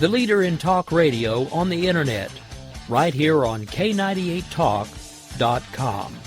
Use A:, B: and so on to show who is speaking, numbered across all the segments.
A: the leader in talk radio on the Internet, right here on K98Talk.com.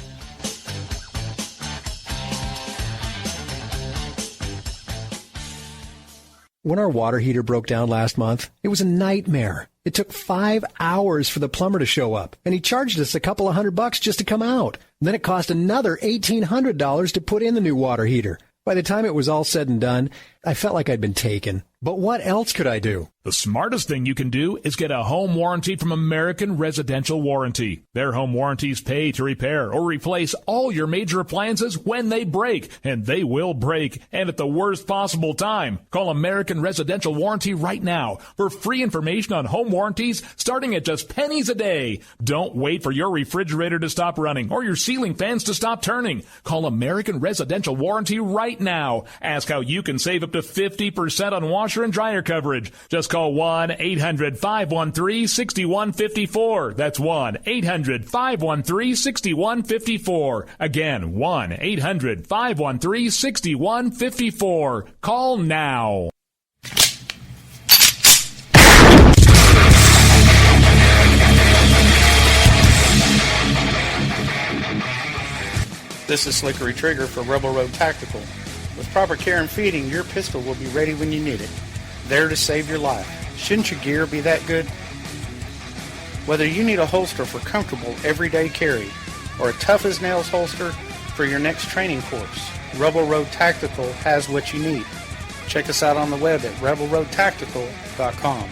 B: When our water heater broke down last month, it was a nightmare. It took 5 hours for the plumber to show up, and he charged us a couple of $100 just to come out. And then it cost another $1,800 to put in the new water heater. By the time it was all said and done, I felt like I'd been taken. But what else could I do?
C: The smartest thing you can do is get a home warranty from American Residential Warranty. Their home warranties pay to repair or replace all your major appliances when they break, and they will break, and at the worst possible time. Call American Residential Warranty right now for free information on home warranties starting at just pennies a day. Don't wait for your refrigerator to stop running or your ceiling fans to stop turning. Call American Residential Warranty right now. Ask how you can save up to 50% on washer and dryer coverage. Just call 1-800-513-6154. That's 1-800-513-6154. Again, 1-800-513-6154. Call now.
D: This is Slickery Trigger for Rebel Road Tactical. With proper care and feeding, your pistol will be ready when you need it. There to save your life. Shouldn't your gear be that good? Whether you need a holster for comfortable everyday carry or a tough-as-nails holster for your next training course, Rebel Road Tactical has what you need. Check us out on the web at rebelroadtactical.com.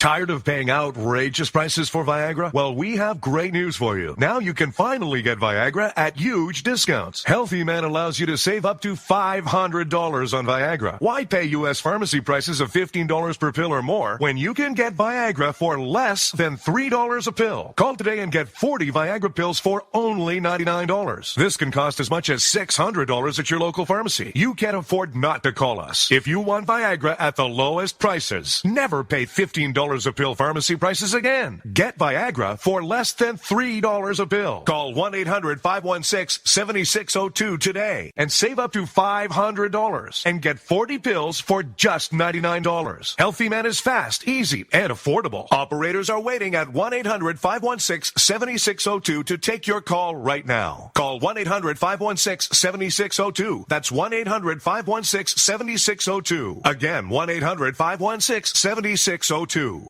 E: Tired of paying outrageous prices for Viagra? Well, we have great news for you. Now you can finally get Viagra at huge discounts. Healthy Man allows you to save up to $500 on Viagra. Why pay U.S. pharmacy prices of $15 per pill or more when you can get Viagra for less than $3 a pill? Call today and get 40 Viagra pills for only $99. This can cost as much as $600 at your local pharmacy. You can't afford not to call us. If you want Viagra at the lowest prices, never pay $15 a pill pharmacy prices again. Get Viagra for less than $3 a pill. Call 1-800-516-7602 today and save up to $500 and get 40 pills for just $99. Healthy Man is fast, easy, and affordable. Operators are waiting at 1-800-516-7602 to take your call right now. Call 1-800-516-7602. That's 1-800-516-7602. Again, 1-800-516-7602.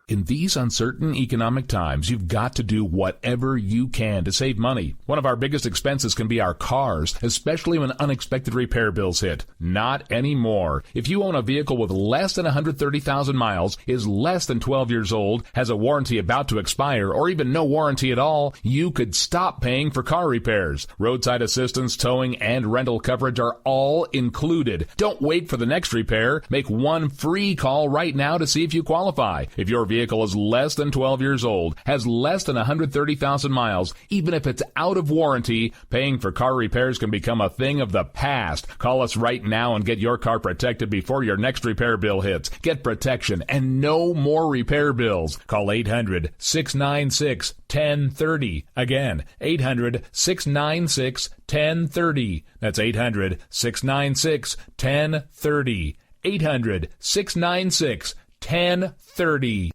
C: In these uncertain economic times, you've got to do whatever you can to save money. One of our biggest expenses can be our cars, especially when unexpected repair bills hit. Not anymore. If you own a vehicle with less than 130,000 miles, is less than 12 years old, has a warranty about to expire, or even no warranty at all, you could stop paying for car repairs. Roadside assistance, towing, and rental coverage are all included. Don't wait for the next repair. Make one free call right now to see if you qualify. If your vehicle is less than 12 years old, has less than 130,000 miles, even if it's out of warranty, paying for car repairs can become a thing of the past. Call us right now and get your car protected before your next repair bill hits. Get protection and no more repair bills. Call 800-696-1030. Again, 800-696-1030. That's 800-696-1030. 800-696-1030.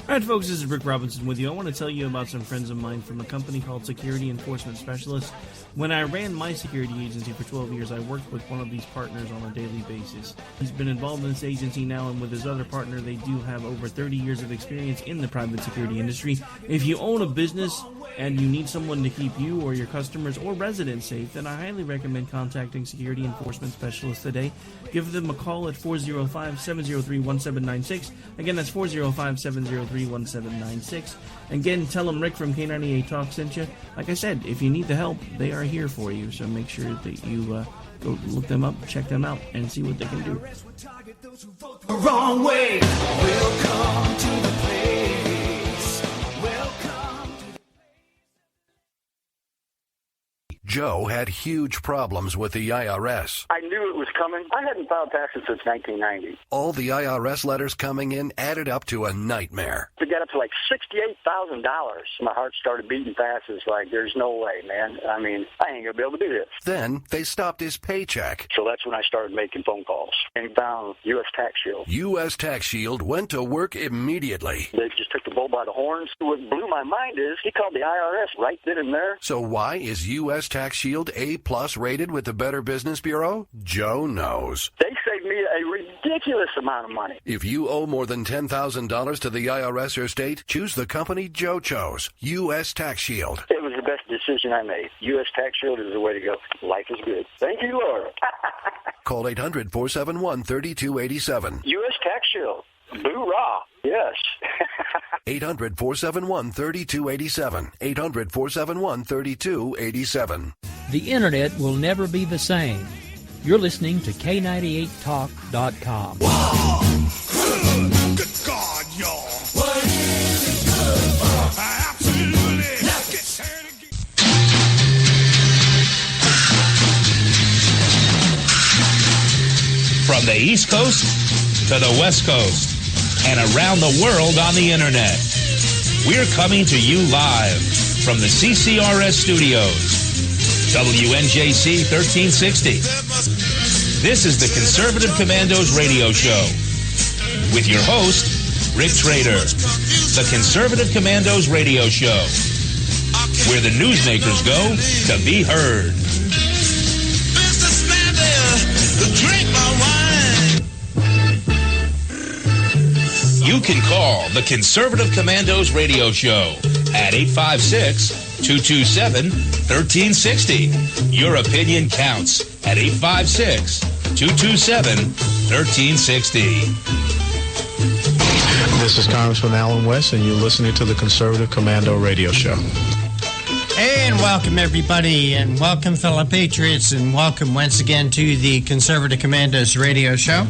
F: Alright folks, this is Rick Robinson with you. I want to tell you about some friends of mine from a company called Security Enforcement Specialists. When I ran my security agency for 12 years, I worked with one of these partners on a daily basis. He's been involved in this agency now, and with his other partner, they do have over 30 years of experience in the private security industry. If you own a business and you need someone to keep you or your customers or residents safe, then I highly recommend contacting Security Enforcement Specialists today. Give them a call at 405-703-1796. Again, that's 405-703-1796. Again, tell them Rick from K98 Talk sent you. Like I said, if you need the help, they are here for you. So make sure that you go look them up, check them out, and see what they can do.
G: Wrong way. Welcome to the place.
H: Joe had huge problems with the IRS.
I: I knew it was coming. I hadn't filed taxes since 1990.
H: All the IRS letters coming in added up to a nightmare.
I: To get up to like $68,000. My heart started beating fast. It's like, there's no way, man. I mean, I ain't going to be able to do this.
H: Then they stopped his paycheck.
I: So that's when I started making phone calls and found U.S. Tax Shield.
H: U.S. Tax Shield went to work immediately.
I: They just took the bull by the horns. What blew my mind is he called the IRS right then and there.
H: So why is U.S. Tax Shield A+ rated with the Better Business Bureau? Joe knows.
I: They saved me a ridiculous amount of money.
H: If you owe more than $10,000 to the IRS or state, choose the company Joe chose, U.S. Tax Shield.
I: It was the best decision I made. U.S. Tax Shield is the way to go. Life is good. Thank you, Lord.
H: Call 800-471-3287.
I: U.S. Tax Shield. Boo-rah. Yes.
H: 800-471-3287. 800-471-3287.
A: The Internet will never be the same. You're listening to K98Talk.com.
G: Whoa! Good God, y'all. What is it good for? Absolutely. Let's get started again.
J: From the East Coast to the West Coast and around the world on the Internet, we're coming to you live from the CCRS studios. WNJC 1360. This is the Conservative Commandos radio show with your host, Rick Trader. The Conservative Commandos radio show, where the newsmakers go to be heard. You can call the Conservative Commandos radio show at 856-227-1360. Your opinion counts at 856-227-1360.
K: This is Congressman Alan West, and you're listening to the Conservative Commando radio show.
L: And welcome, everybody, and welcome, fellow patriots, and welcome once again to the Conservative Commandos radio show.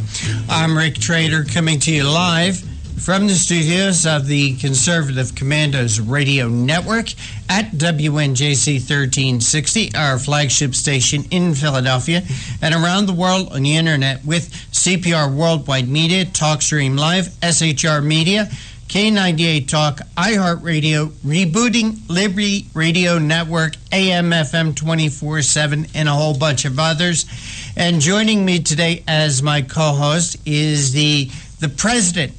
L: I'm Rick Trader, coming to you live from the studios of the Conservative Commandos Radio Network at WNJC 1360, our flagship station in Philadelphia, and around the world on the Internet with CPR Worldwide Media, TalkStream Live, SHR Media, K98 Talk, iHeartRadio, Rebooting, Liberty Radio Network, AM/FM 24/7, and a whole bunch of others. And joining me today as my co-host is the president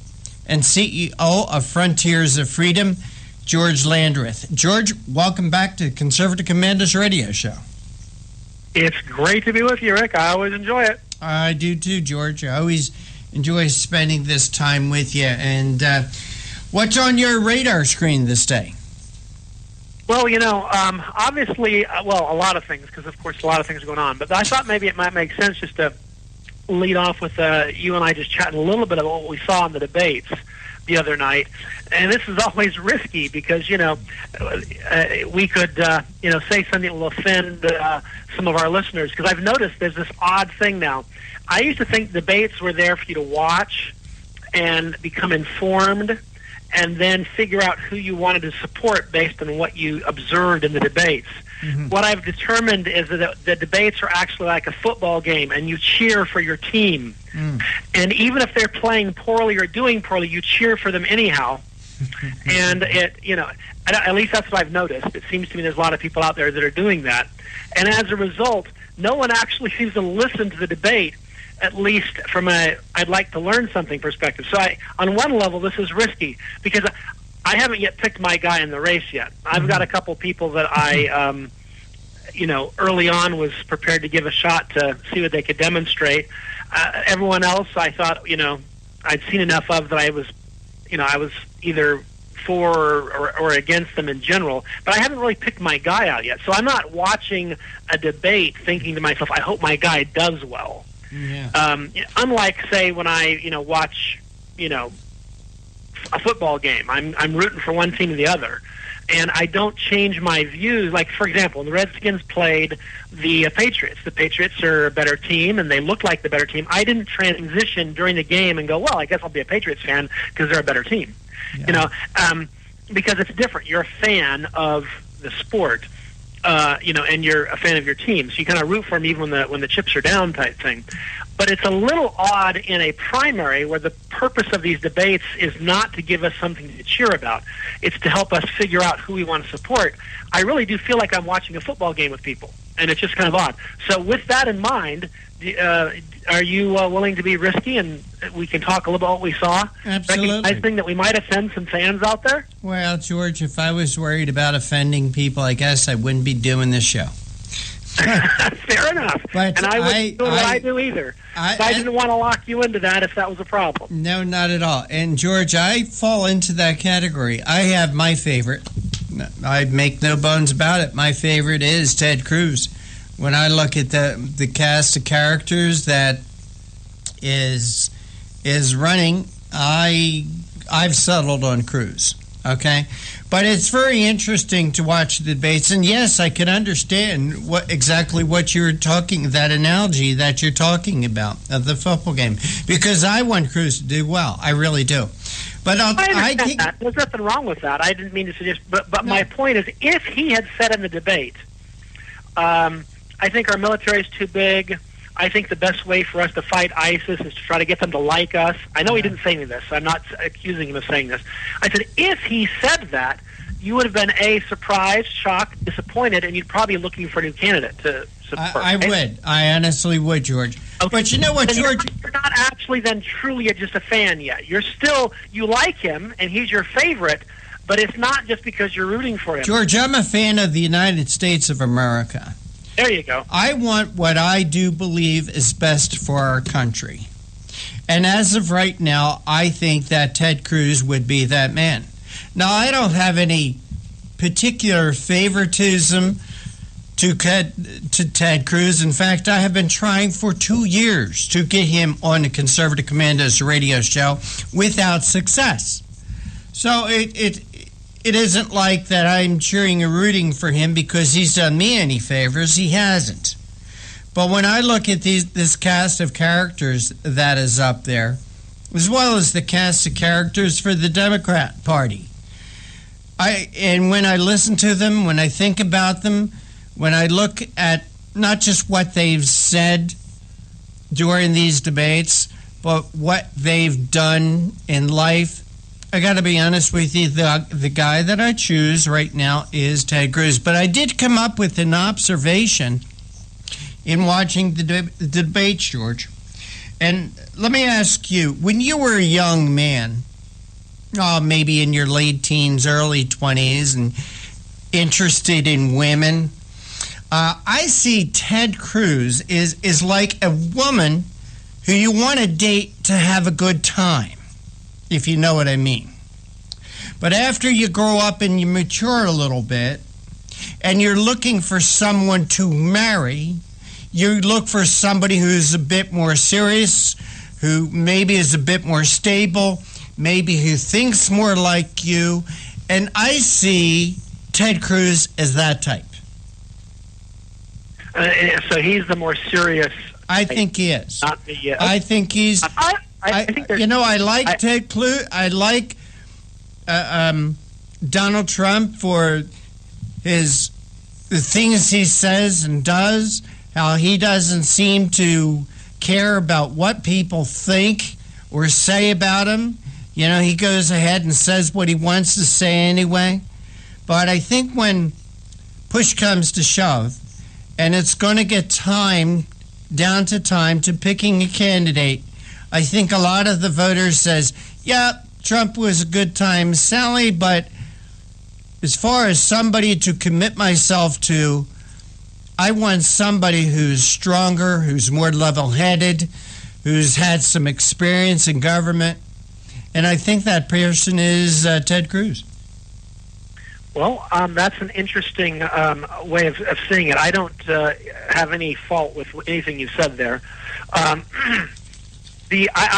L: and CEO of Frontiers of Freedom, George Landreth. George, welcome back to Conservative Commandos Radio Show.
M: It's great to be with you, Rick. I always enjoy it.
L: I do too, George. I always enjoy spending this time with you. And what's on your radar screen this day?
M: Well, obviously, a lot of things, because, of course, a lot of things are going on. But I thought maybe it might make sense just to lead off with you and I just chatting a little bit about what we saw in the debates the other night. And this is always risky because, we could, say something that will offend some of our listeners. Because I've noticed there's this odd thing now. I used to think debates were there for you to watch and become informed and then figure out who you wanted to support based on what you observed in the debates. Mm-hmm. What I've determined is that the debates are actually like a football game, and you cheer for your team. Mm. And even if they're playing poorly or doing poorly, you cheer for them anyhow. And at least that's what I've noticed. It seems to me there's a lot of people out there that are doing that. And as a result, no one actually seems to listen to the debate, at least from a I'd like to learn something perspective. So on one level, this is risky because I haven't yet picked my guy in the race yet. I've got a couple people that I, early on was prepared to give a shot to see what they could demonstrate. Everyone else, I thought, I'd seen enough of that I was either for or against them in general. But I haven't really picked my guy out yet. So I'm not watching a debate thinking to myself, I hope my guy does well. Yeah. Unlike, say, when I, watch, a football game. I'm rooting for one team or the other. And I don't change my views. Like, for example, when the Redskins played the Patriots are a better team, and they look like the better team. I didn't transition during the game and go, well, I guess I'll be a Patriots fan because they're a better team. Yeah. Because it's different. You're a fan of the sport. and you're a fan of your team, so you kind of root for him even when the chips are down type thing. But it's a little odd in a primary where the purpose of these debates is not to give us something to cheer about. It's to help us figure out who we want to support. I really do feel like I'm watching a football game with people, and it's just kind of odd. So with that in mind, are you willing to be risky, and we can talk a little about what we saw?
L: Absolutely.
M: Recognizing that we might offend some fans out there?
L: Well, George, if I was worried about offending people, I guess I wouldn't be doing this show.
M: Fair enough.
L: But
M: and I wouldn't do what I do either. I didn't want to lock you into that if that was a problem.
L: No, not at all. And, George, I fall into that category. I have my favorite. I make no bones about it. My favorite is Ted Cruz. When I look at the cast of characters that is running, I've settled on Cruz. Okay, but it's very interesting to watch the debates, and yes, I can understand exactly what you're talking, that analogy that you're talking about of the football game, because I want Cruz to do well. I really do. But
M: I think that. There's nothing wrong with that. I didn't mean to suggest, but no. My point is, if he had said in the debate, I think our military is too big. I think the best way for us to fight ISIS is to try to get them to like us. I know he didn't say any of this. So I'm not accusing him of saying this. I said, if he said that, you would have been, A, surprised, shocked, disappointed, and you'd probably be looking for a new candidate to support.
L: I would. I honestly would, George. Okay. But you know what, George?
M: You're not actually then truly just a fan yet. You like him, and he's your favorite, but it's not just because you're rooting for him.
L: George, I'm a fan of the United States of America.
M: There you go.
L: I want what I do believe is best for our country. And as of right now, I think that Ted Cruz would be that man. Now, I don't have any particular favoritism to Ted Cruz. In fact, I have been trying for 2 years to get him on the Conservative Commandos radio show without success. So it isn't like that I'm cheering or rooting for him because he's done me any favors. He hasn't. But when I look at this cast of characters that is up there, as well as the cast of characters for the Democrat Party, and when I listen to them, when I think about them, when I look at not just what they've said during these debates, but what they've done in life, I got to be honest with you, the guy that I choose right now is Ted Cruz. But I did come up with an observation in watching the debates, George. And let me ask you, when you were a young man, maybe in your late teens, early 20s, and interested in women, I see Ted Cruz is like a woman who you want to date to have a good time, if you know what I mean. But after you grow up and you mature a little bit, and you're looking for someone to marry, you look for somebody who's a bit more serious, who maybe is a bit more stable, maybe who thinks more like you, and I see Ted Cruz as that type.
M: So he's the more serious.
L: I think he is.
M: Not the.
L: I think he's.
M: I think
L: I like Ted Cruz. I like Donald Trump for the things he says and does. How he doesn't seem to care about what people think or say about him. You know, he goes ahead and says what he wants to say anyway. But I think when push comes to shove, and it's going to get down to picking a candidate, I think a lot of the voters says, yeah, Trump was a good time, Sally, but as far as somebody to commit myself to, I want somebody who's stronger, who's more level-headed, who's had some experience in government, and I think that person is Ted Cruz.
M: Well, that's an interesting way of seeing it. I don't have any fault with anything you said there. I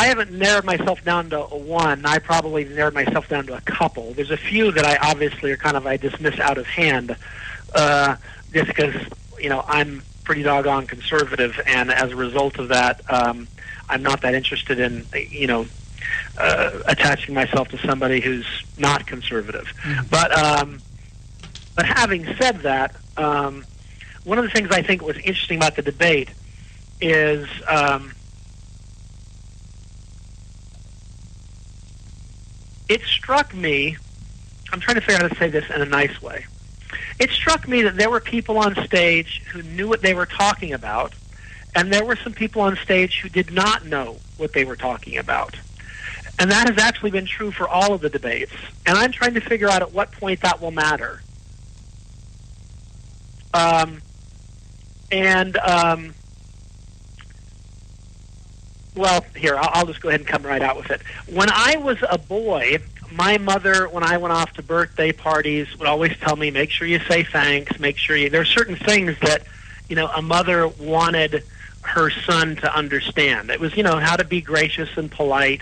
M: haven't narrowed myself down to one. I probably narrowed myself down to a couple. There's a few that I obviously are I dismiss out of hand just because, I'm pretty doggone conservative, and as a result of that, I'm not that interested in, attaching myself to somebody who's not conservative. Mm-hmm. But having said that, one of the things I think was interesting about the debate is it struck me, I'm trying to figure out how to say this in a nice way. It struck me that there were people on stage who knew what they were talking about, and there were some people on stage who did not know what they were talking about. And that has actually been true for all of the debates. And I'm trying to figure out at what point that will matter. Well, here, I'll just go ahead and come right out with it. When I was a boy, my mother, when I went off to birthday parties, would always tell me, make sure you say thanks, make sure you... There are certain things that, a mother wanted her son to understand. It was, how to be gracious and polite,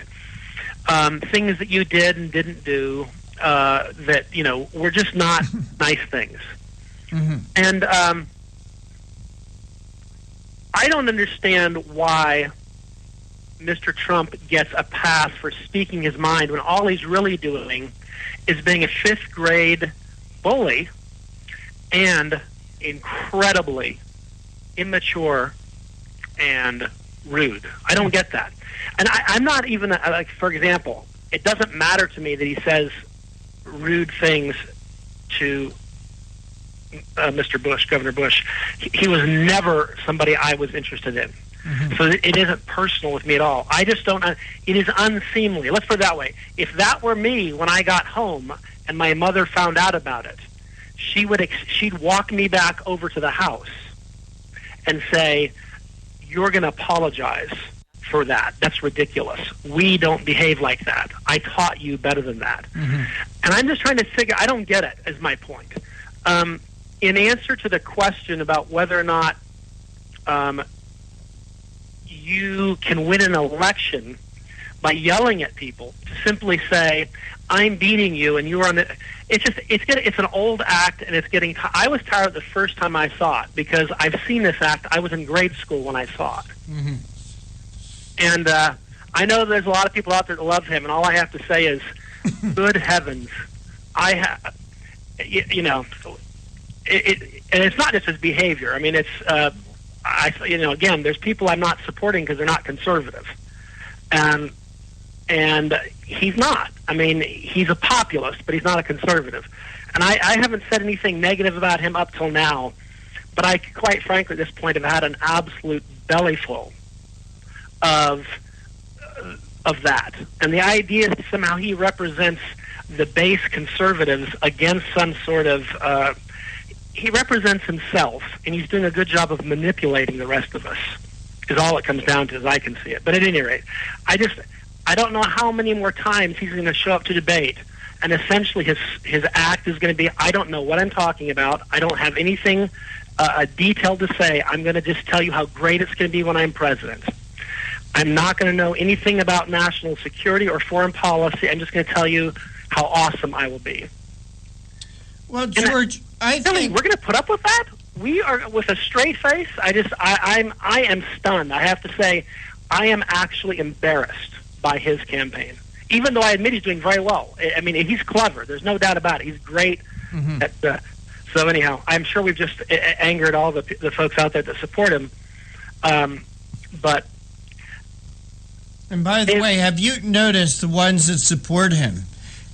M: things that you did and didn't do that, were just not nice things. Mm-hmm. And I don't understand why Mr. Trump gets a pass for speaking his mind when all he's really doing is being a fifth-grade bully and incredibly immature and rude. I don't get that. And I'm not even, like, for example, it doesn't matter to me that he says rude things to Mr. Bush, Governor Bush. He was never somebody I was interested in. Mm-hmm. So it isn't personal with me at all. I just don't. It is unseemly. Let's put it that way. If that were me when I got home and my mother found out about it, she'd walk me back over to the house and say, "You're going to apologize for that. That's ridiculous. We don't behave like that. I taught you better than that." Mm-hmm. And I'm just trying to figure. I don't get it. Is my point. In answer to the question about whether or not you can win an election by yelling at people, to simply say, "I'm beating you," and you're on the. It's an old act, and it's getting. I was tired the first time I saw it because I've seen this act. I was in grade school when I saw it, mm-hmm. And I know there's a lot of people out there that love him, and all I have to say is, "Good heavens!" And it's not just his behavior. I mean, it's. Again, there's people I'm not supporting because they're not conservative, and he's not. I mean, he's a populist, but he's not a conservative. And I haven't said anything negative about him up till now, but I, quite frankly, at this point, have had an absolute bellyful of that. And the idea that somehow he represents the base conservatives against some sort of he represents himself, and he's doing a good job of manipulating the rest of us, is all it comes down to, as I can see it. But at any rate, I don't know how many more times he's going to show up to debate, and essentially his act is going to be, I don't know what I'm talking about, I don't have anything detailed to say, I'm going to just tell you how great it's going to be when I'm president. I'm not going to know anything about national security or foreign policy, I'm just going to tell you how awesome I will be.
L: Well, George, I think
M: we're going to put up with that. We are with a straight face. I am stunned. I have to say, I am actually embarrassed by his campaign. Even though I admit he's doing very well. I mean, he's clever. There's no doubt about it. He's great. Mm-hmm. So anyhow, I'm sure we've just angered all the folks out there that support him. But
L: and by the way, have you noticed the ones that support him?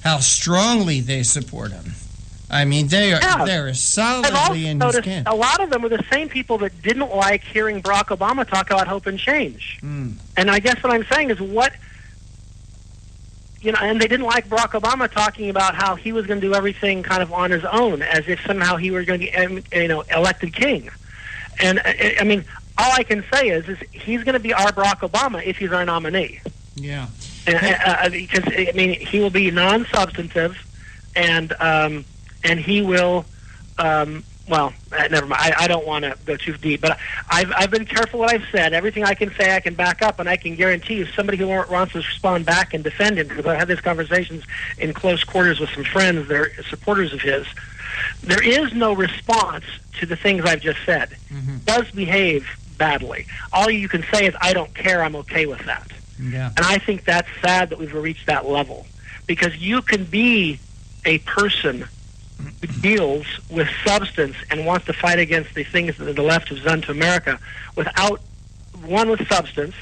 L: How strongly they support him? I mean, they're solidly in his camp.
M: A lot of them were the same people that didn't like hearing Barack Obama talk about hope and change. Mm. And I guess what I'm saying is and they didn't like Barack Obama talking about how he was going to do everything kind of on his own, as if somehow he was going to be, elected king. And I mean, all I can say is he's going to be our Barack Obama if he's our nominee.
L: Yeah.
M: Because I mean, he will be non-substantive, and he will, never mind. I don't want to go too deep, but I've been careful what I've said. Everything I can say, I can back up, and I can guarantee you somebody who wants to respond back and defend him, because I've had these conversations in close quarters with some friends that are supporters of his. There is no response to the things I've just said. Mm-hmm. He does behave badly. All you can say is, I don't care, I'm okay with that.
L: Yeah.
M: And I think that's sad that we've reached that level, because you can be a person who deals with substance and wants to fight against the things that the left has done to America without, one, with substance,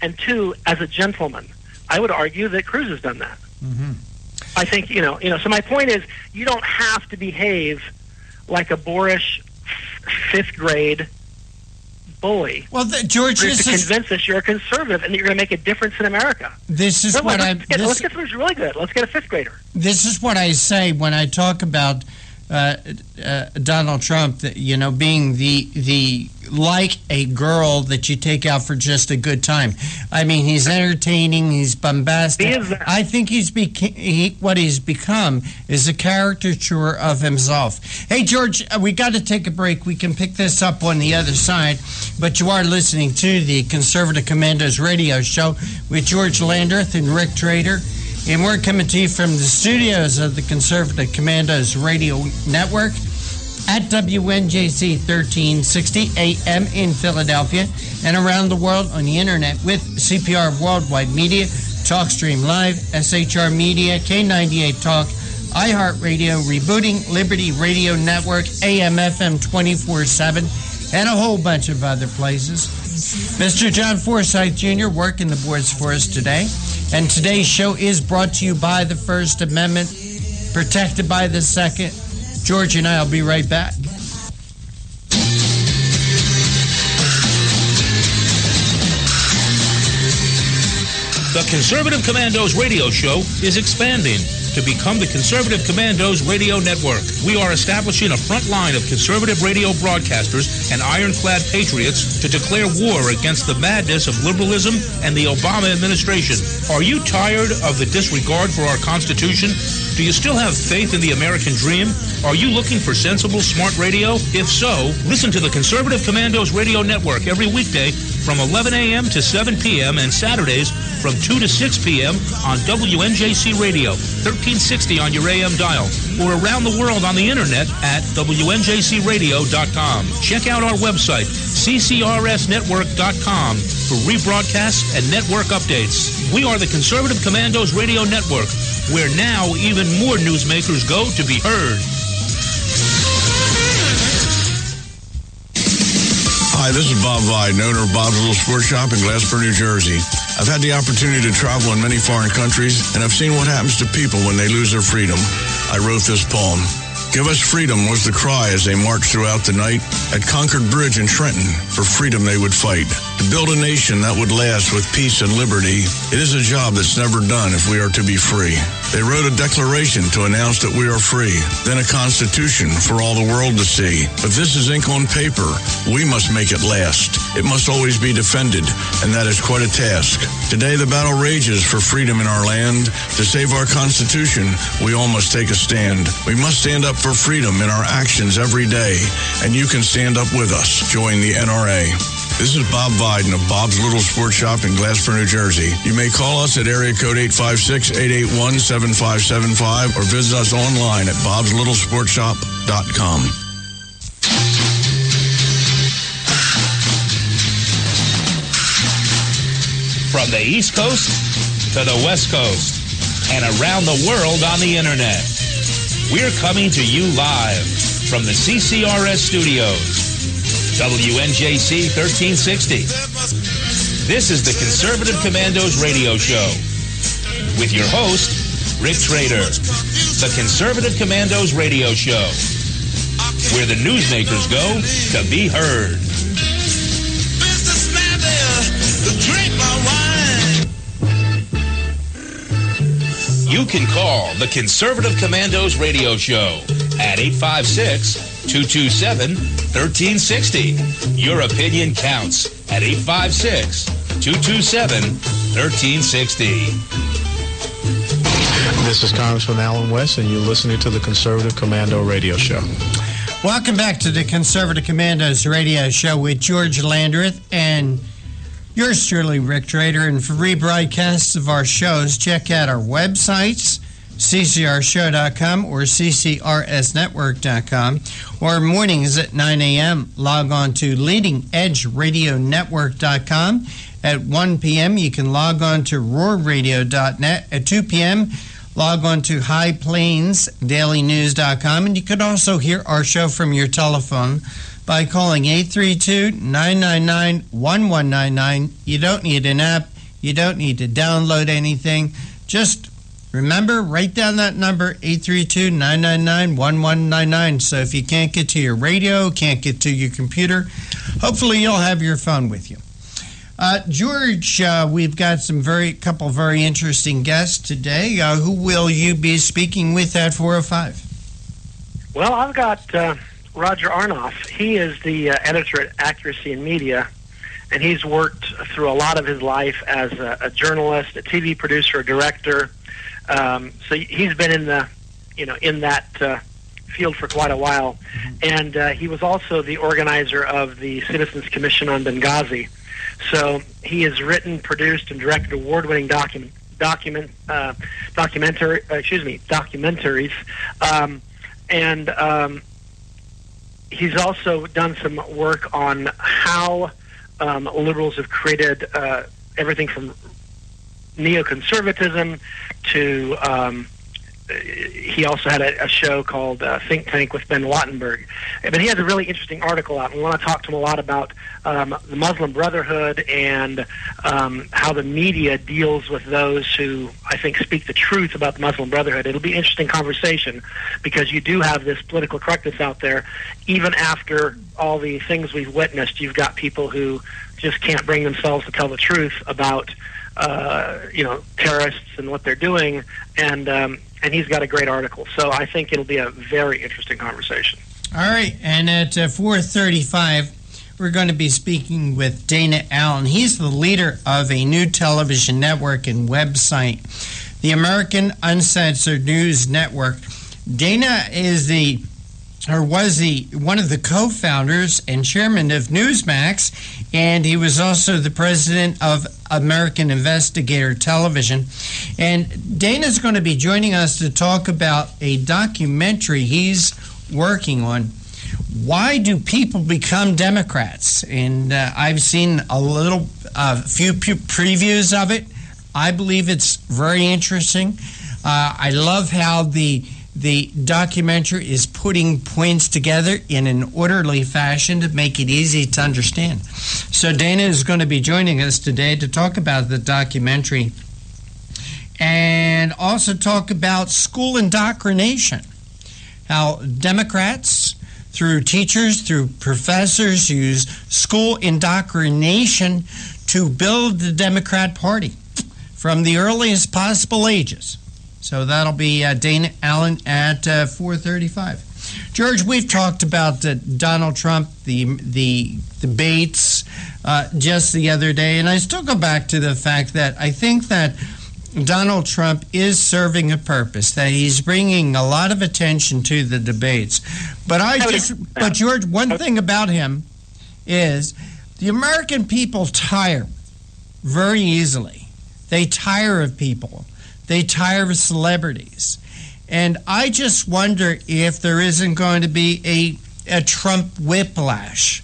M: and two, as a gentleman. I would argue that Cruz has done that.
L: Mm-hmm.
M: I think, so my point is, you don't have to behave like a boorish fifth grade bully.
L: Well, George,
M: to convince us you're a conservative and that you're going to make a difference in America.
L: This is what
M: let's get something really good. Let's get a fifth grader.
L: This is what I say when I talk about Donald Trump, being the like a girl that you take out for just a good time. I mean, he's entertaining, he's bombastic. I think what he's become is a caricature of himself. Hey, George, we got to take a break. We can pick this up on the other side, but you are listening to the Conservative Commandos radio show with George Landreth and Rick Trader. And we're coming to you from the studios of the Conservative Commandos Radio Network at WNJC 1360 AM in Philadelphia and around the world on the internet with CPR Worldwide Media, TalkStream Live, SHR Media, K98 Talk, iHeartRadio, Rebooting, Liberty Radio Network, AM/FM 24/7, and a whole bunch of other places. Mr. John Forsyth Jr. working the boards for us today. And today's show is brought to you by the First Amendment, protected by the Second. George and I will be right back.
J: The Conservative Commandos radio show is expanding to become the Conservative Commandos Radio Network. We are establishing a front line of conservative radio broadcasters and ironclad patriots to declare war against the madness of liberalism and the Obama administration. Are you tired of the disregard for our Constitution? Do you still have faith in the American dream? Are you looking for sensible, smart radio? If so, listen to the Conservative Commandos Radio Network every weekday from 11 a.m. to 7 p.m. and Saturdays from 2 to 6 p.m. on WNJC Radio, 1360 on your AM dial, or around the world on the internet at WNJCradio.com. Check out our website, CCRSnetwork.com, for rebroadcasts and network updates. We are the Conservative Commandos Radio Network, where now even more newsmakers go to be heard.
N: Hi, this is Bob Viden, owner of Bob's Little Sports Shop in Glassboro, New Jersey. I've had the opportunity to travel in many foreign countries, and I've seen what happens to people when they lose their freedom. I wrote this poem. Give us freedom was the cry as they marched throughout the night. At Concord Bridge in Trenton, for freedom they would fight. To build a nation that would last with peace and liberty, it is a job that's never done if we are to be free. They wrote a declaration to announce that we are free, then a constitution for all the world to see. But this is ink on paper. We must make it last. It must always be defended, and that is quite a task. Today the battle rages for freedom in our land. To save our Constitution, we all must take a stand. We must stand up for freedom in our actions every day, and you can stand up with us. Join the NRA. This is Bob Viden of Bob's Little Sports Shop in Glassboro, New Jersey. You may call us at area code 856-881-7575 or visit us online at bobslittle.sportshop.com.
J: From the East Coast to the West Coast and around the world on the internet, we're coming to you live from the CCRS studios. WNJC 1360. This is the Conservative Commandos radio show with your host, Rick Trader. The Conservative Commandos radio show, where the newsmakers go to be heard. You can call the Conservative Commandos radio show at 856-227-1360. Your opinion counts at 856-227-1360.
K: This is Congressman Alan West, and you're listening to the Conservative Commando radio show.
L: Welcome back to the Conservative Commandos radio show with George Landreth and yours truly, Rick Trader. And for rebroadcasts of our shows, check out our websites, ccrshow.com or ccrsnetwork.com, or mornings at 9 a.m. log on to leadingedgeradionetwork.com. At 1 p.m. you can log on to roarradio.net. At 2 p.m. log on to highplainsdailynews.com, and you can also hear our show from your telephone by calling 832-999-1199. You don't need an app. You don't need to download anything. Just remember, write down that number, 832-999-1199. So if you can't get to your radio, can't get to your computer, hopefully you'll have your phone with you. George, we've got couple very interesting guests today. Who will you be speaking with at 4:05?
M: Well, I've got Roger Arnoff. He is the editor at Accuracy in Media, and he's worked through a lot of his life as a journalist, a TV producer, a director. So he's been in the, in that field for quite a while, and he was also the organizer of the Citizens Commission on Benghazi. So he has written, produced, and directed award-winning documentaries, and he's also done some work on how liberals have created everything from neoconservatism to he also had a show called Think Tank with Ben Wattenberg. But he has a really interesting article out, and we want to talk to him a lot about the Muslim Brotherhood and how the media deals with those who, I think, speak the truth about the Muslim Brotherhood. It'll be an interesting conversation because you do have this political correctness out there. Even after all the things we've witnessed, you've got people who just can't bring themselves to tell the truth about terrorists and what they're doing, and he's got a great article. So I think it'll be a very interesting conversation.
L: All right, and at 4:35, we're going to be speaking with Dana Allen. He's the leader of a new television network and website, the American Uncensored News Network. Dana is one of the co-founders and chairman of Newsmax, and he was also the president of American Investigator Television. And Dana's going to be joining us to talk about a documentary he's working on. Why do people become Democrats? And I've seen a few previews of it. I believe it's very interesting. I love how the documentary is putting points together in an orderly fashion to make it easy to understand. So Dana is going to be joining us today to talk about the documentary and also talk about school indoctrination, how Democrats, through teachers, through professors, use school indoctrination to build the Democrat Party from the earliest possible ages. So that'll be Dana Allen at 4:35. George, we've talked about Donald Trump, the debates just the other day, and I still go back to the fact that I think that Donald Trump is serving a purpose, that he's bringing a lot of attention to the debates. But George, one thing about him is the American people tire very easily. They tire of people. They tire of celebrities. And I just wonder if there isn't going to be a Trump whiplash.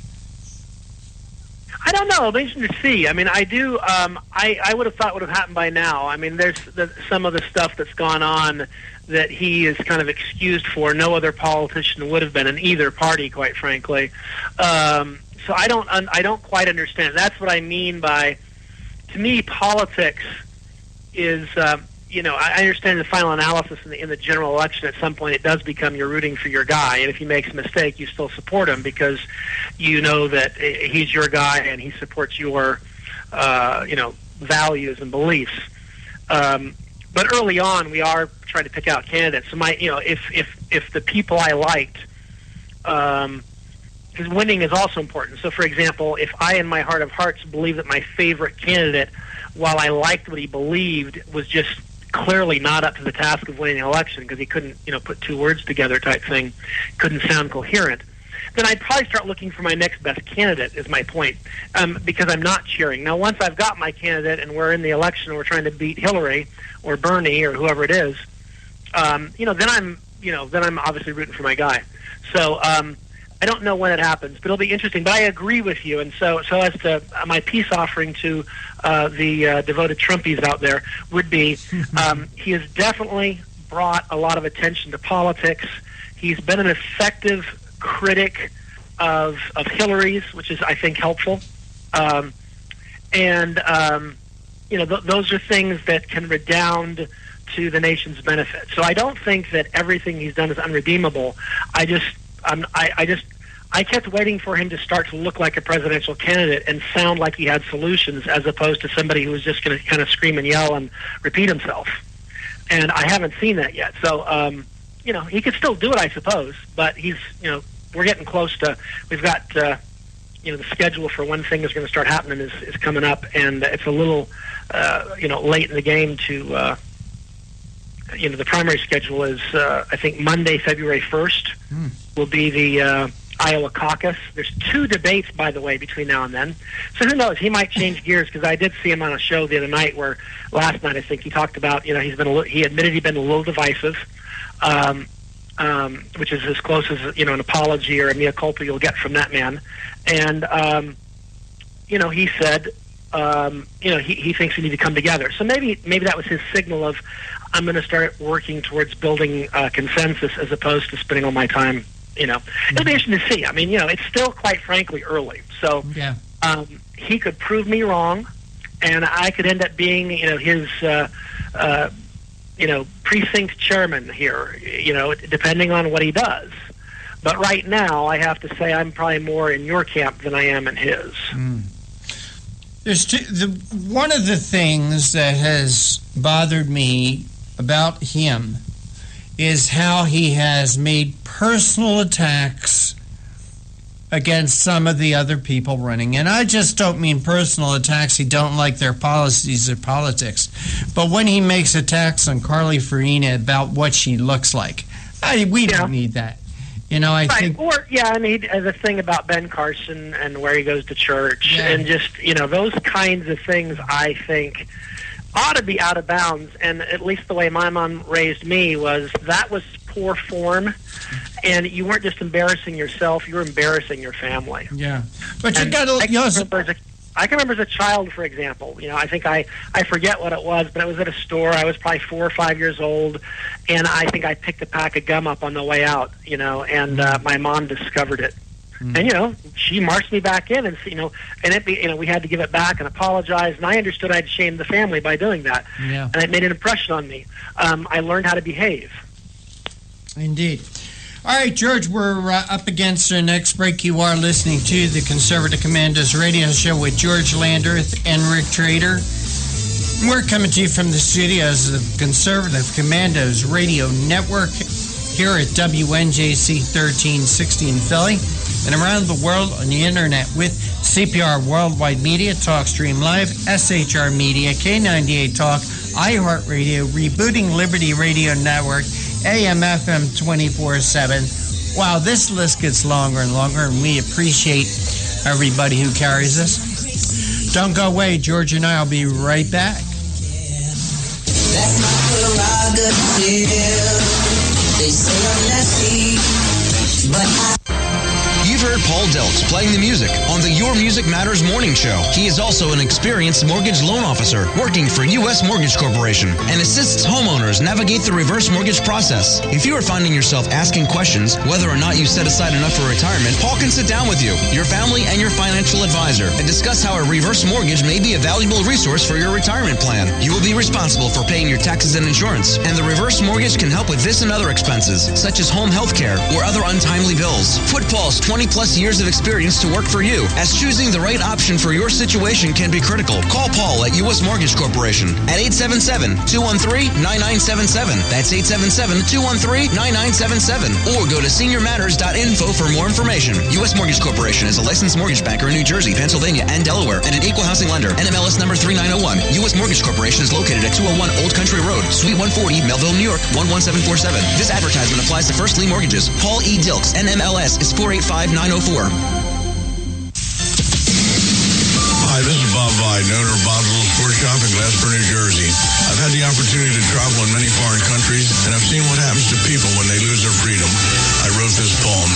M: I don't know. It'll be interesting to see. I mean, I do. I would have thought would have happened by now. I mean, there's some of the stuff that's gone on that he is kind of excused for. No other politician would have been in either party, quite frankly. So I don't quite understand. That's what I mean by, to me, politics is. I understand the final analysis in the general election. At some point, it does become you're rooting for your guy, and if he makes a mistake, you still support him because you know that he's your guy and he supports your, values and beliefs. But early on, we are trying to pick out candidates. So if the people I liked, because winning is also important. So, for example, if I, in my heart of hearts, believe that my favorite candidate, while I liked what he believed, was just clearly not up to the task of winning an election because he couldn't, put two words together type thing, couldn't sound coherent, then I'd probably start looking for my next best candidate, is my point, because I'm not cheering. Now, once I've got my candidate and we're in the election and we're trying to beat Hillary or Bernie or whoever it is, then I'm obviously rooting for my guy. So I don't know when it happens, but it'll be interesting. But I agree with you, and so as to my peace offering to the devoted Trumpies out there would be, he has definitely brought a lot of attention to politics. He's been an effective critic of Hillary's, which is, I think, helpful. Those are things that can redound to the nation's benefit. So I don't think that everything he's done is unredeemable. I kept waiting for him to start to look like a presidential candidate and sound like he had solutions, as opposed to somebody who was just going to kind of scream and yell and repeat himself. And I haven't seen that yet. So, he could still do it, I suppose, but we're getting close to, we've got, the schedule for when things are going to start happening is coming up, and it's a little, late in the game to, the primary schedule is, I think Monday, February 1st will be the Iowa caucus. There's 2 debates, by the way, between now and then. So who knows? He might change gears, because I did see him on a show the other night last night, I think, he talked about, he admitted he'd been a little divisive, which is as close as, an apology or a mea culpa you'll get from that man. And, he said, he thinks we need to come together. So maybe that was his signal of, I'm going to start working towards building consensus as opposed to spending all my time, It'll be interesting to see. I mean, it's still, quite frankly, early. So he could prove me wrong, and I could end up being, his, precinct chairman here, depending on what he does. But right now, I have to say I'm probably more in your camp than I am in his.
L: There's one of the things that has bothered me about him is how he has made personal attacks against some of the other people running. And I just don't mean personal attacks. He don't like their policies or politics. But when he makes attacks on Carly Fiorina about what she looks like, we don't need that. I think...
M: and he has a thing about Ben Carson and where he goes to church. And just, those kinds of things, I think, ought to be out of bounds. And at least the way my mom raised me was poor form. And you weren't just embarrassing yourself, you were embarrassing your family.
L: Yeah. But you got to...
M: I can remember as a child, for example, I think I forget what it was, but it was at a store. I was probably 4 or 5 years old, and I think I picked a pack of gum up on the way out, and my mom discovered it. And, she marched me back in, and, we had to give it back and apologize, and I understood I'd shamed the family by doing that.
L: Yeah.
M: And it made an impression on me. I learned how to behave.
L: Indeed. All right, George, we're up against our next break. You are listening to the Conservative Commandos radio show with George Landreth and Rick Trader. We're coming to you from the studios of the Conservative Commandos radio network here at WNJC 1360 in Philly and around the world on the internet with CPR Worldwide Media, TalkStream Live, SHR Media, K98 Talk, iHeartRadio, Rebooting Liberty Radio Network, AM, FM 24/7. Wow, this list gets longer and longer, and we appreciate everybody who carries us. Don't go away. George and I will be right back.
O: That's my prerogative. They say I'm nasty, but
P: You've heard Paul Deltz playing the music on the Your Music Matters morning show. He is also an experienced mortgage loan officer working for U.S. Mortgage Corporation and assists homeowners navigate the reverse mortgage process. If you are finding yourself asking questions whether or not you set aside enough for retirement, Paul can sit down with you, your family, and your financial advisor and discuss how a reverse mortgage may be a valuable resource for your retirement plan. You will be responsible for paying your taxes and insurance, and the reverse mortgage can help with this and other expenses, such as home health care or other untimely bills. Put Paul's 20-plus years of experience to work for you, as choosing the right option for your situation can be critical. Call Paul at U.S. Mortgage Corporation at 877-213-9977. That's 877-213-9977. Or go to seniormatters.info for more information. U.S. Mortgage Corporation is a licensed mortgage banker in New Jersey, Pennsylvania, and Delaware, and an equal housing lender. NMLS number 3901. U.S. Mortgage Corporation is located at 201 Old Country Road, Suite 140, Melville, New York, 11747. This advertisement applies to first lien mortgages. Paul E. Dilks, NMLS is 485904.
N: Hi, this is Bob Vide, owner of Bob's Little Sports Shop in Glasper, New Jersey. I've had the opportunity to travel in many foreign countries, and I've seen what happens to people when they lose their freedom. I wrote this poem.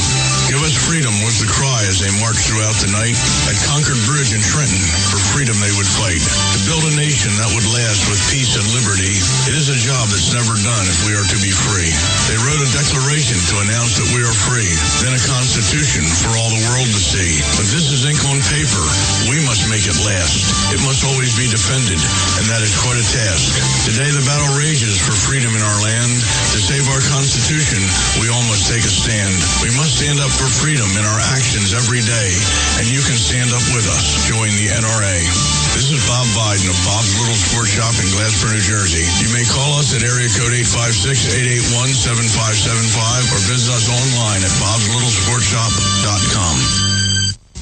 N: Give us freedom was the cry as they marched throughout the night. At Concord Bridge in Trenton, for freedom they would fight. To build a nation that would last with peace and liberty, it is a job that's never done if we are to be free. They wrote a declaration to announce that we are free, then a constitution for all the world to see. But this is ink on paper. We must make it last. It must always be defended, and that is quite a task. Today the battle rages for freedom in our land. To save our Constitution, we all must take a stand. We must stand up for freedom in our actions every day, and you can stand up with us. Join the NRA. This is Bob Biden of Bob's Little Sports Shop in Glasper, New Jersey. You may call us at area code 856-881-7575 or visit us online at bobslittle.sportshop.com.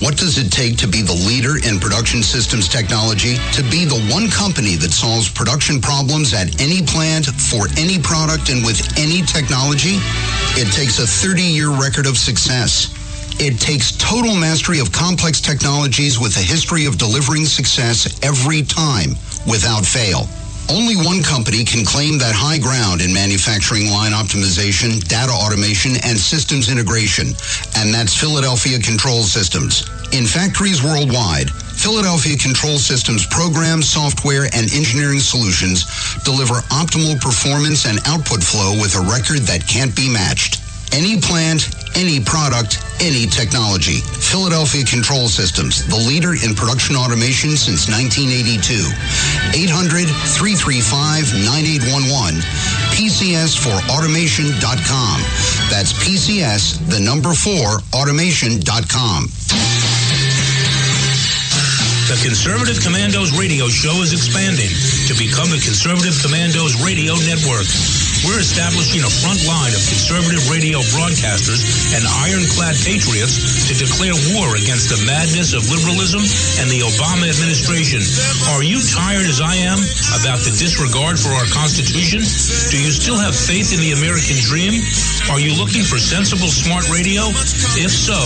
Q: What does it take to be the leader in production systems technology? To be the one company that solves production problems at any plant, for any product, and with any technology? It takes a 30-year record of success. It takes total mastery of complex technologies with a history of delivering success every time, without fail. Only one company can claim that high ground in manufacturing line optimization, data automation, and systems integration, and that's Philadelphia Control Systems. In factories worldwide, Philadelphia Control Systems programs, software, and engineering solutions deliver optimal performance and output flow with a record that can't be matched. Any plant, any product, any technology. Philadelphia Control Systems, the leader in production automation since 1982. 800-335-9811. PCS4automation.com. That's PCS, the number 4, automation.com.
J: The Conservative Commandos radio show is expanding to become the Conservative Commandos radio network. We're establishing a front line of conservative radio broadcasters and ironclad patriots to declare war against the madness of liberalism and the Obama administration. Are you tired as I am about the disregard for our Constitution? Do you still have faith in the American dream? Are you looking for sensible, smart radio? If so,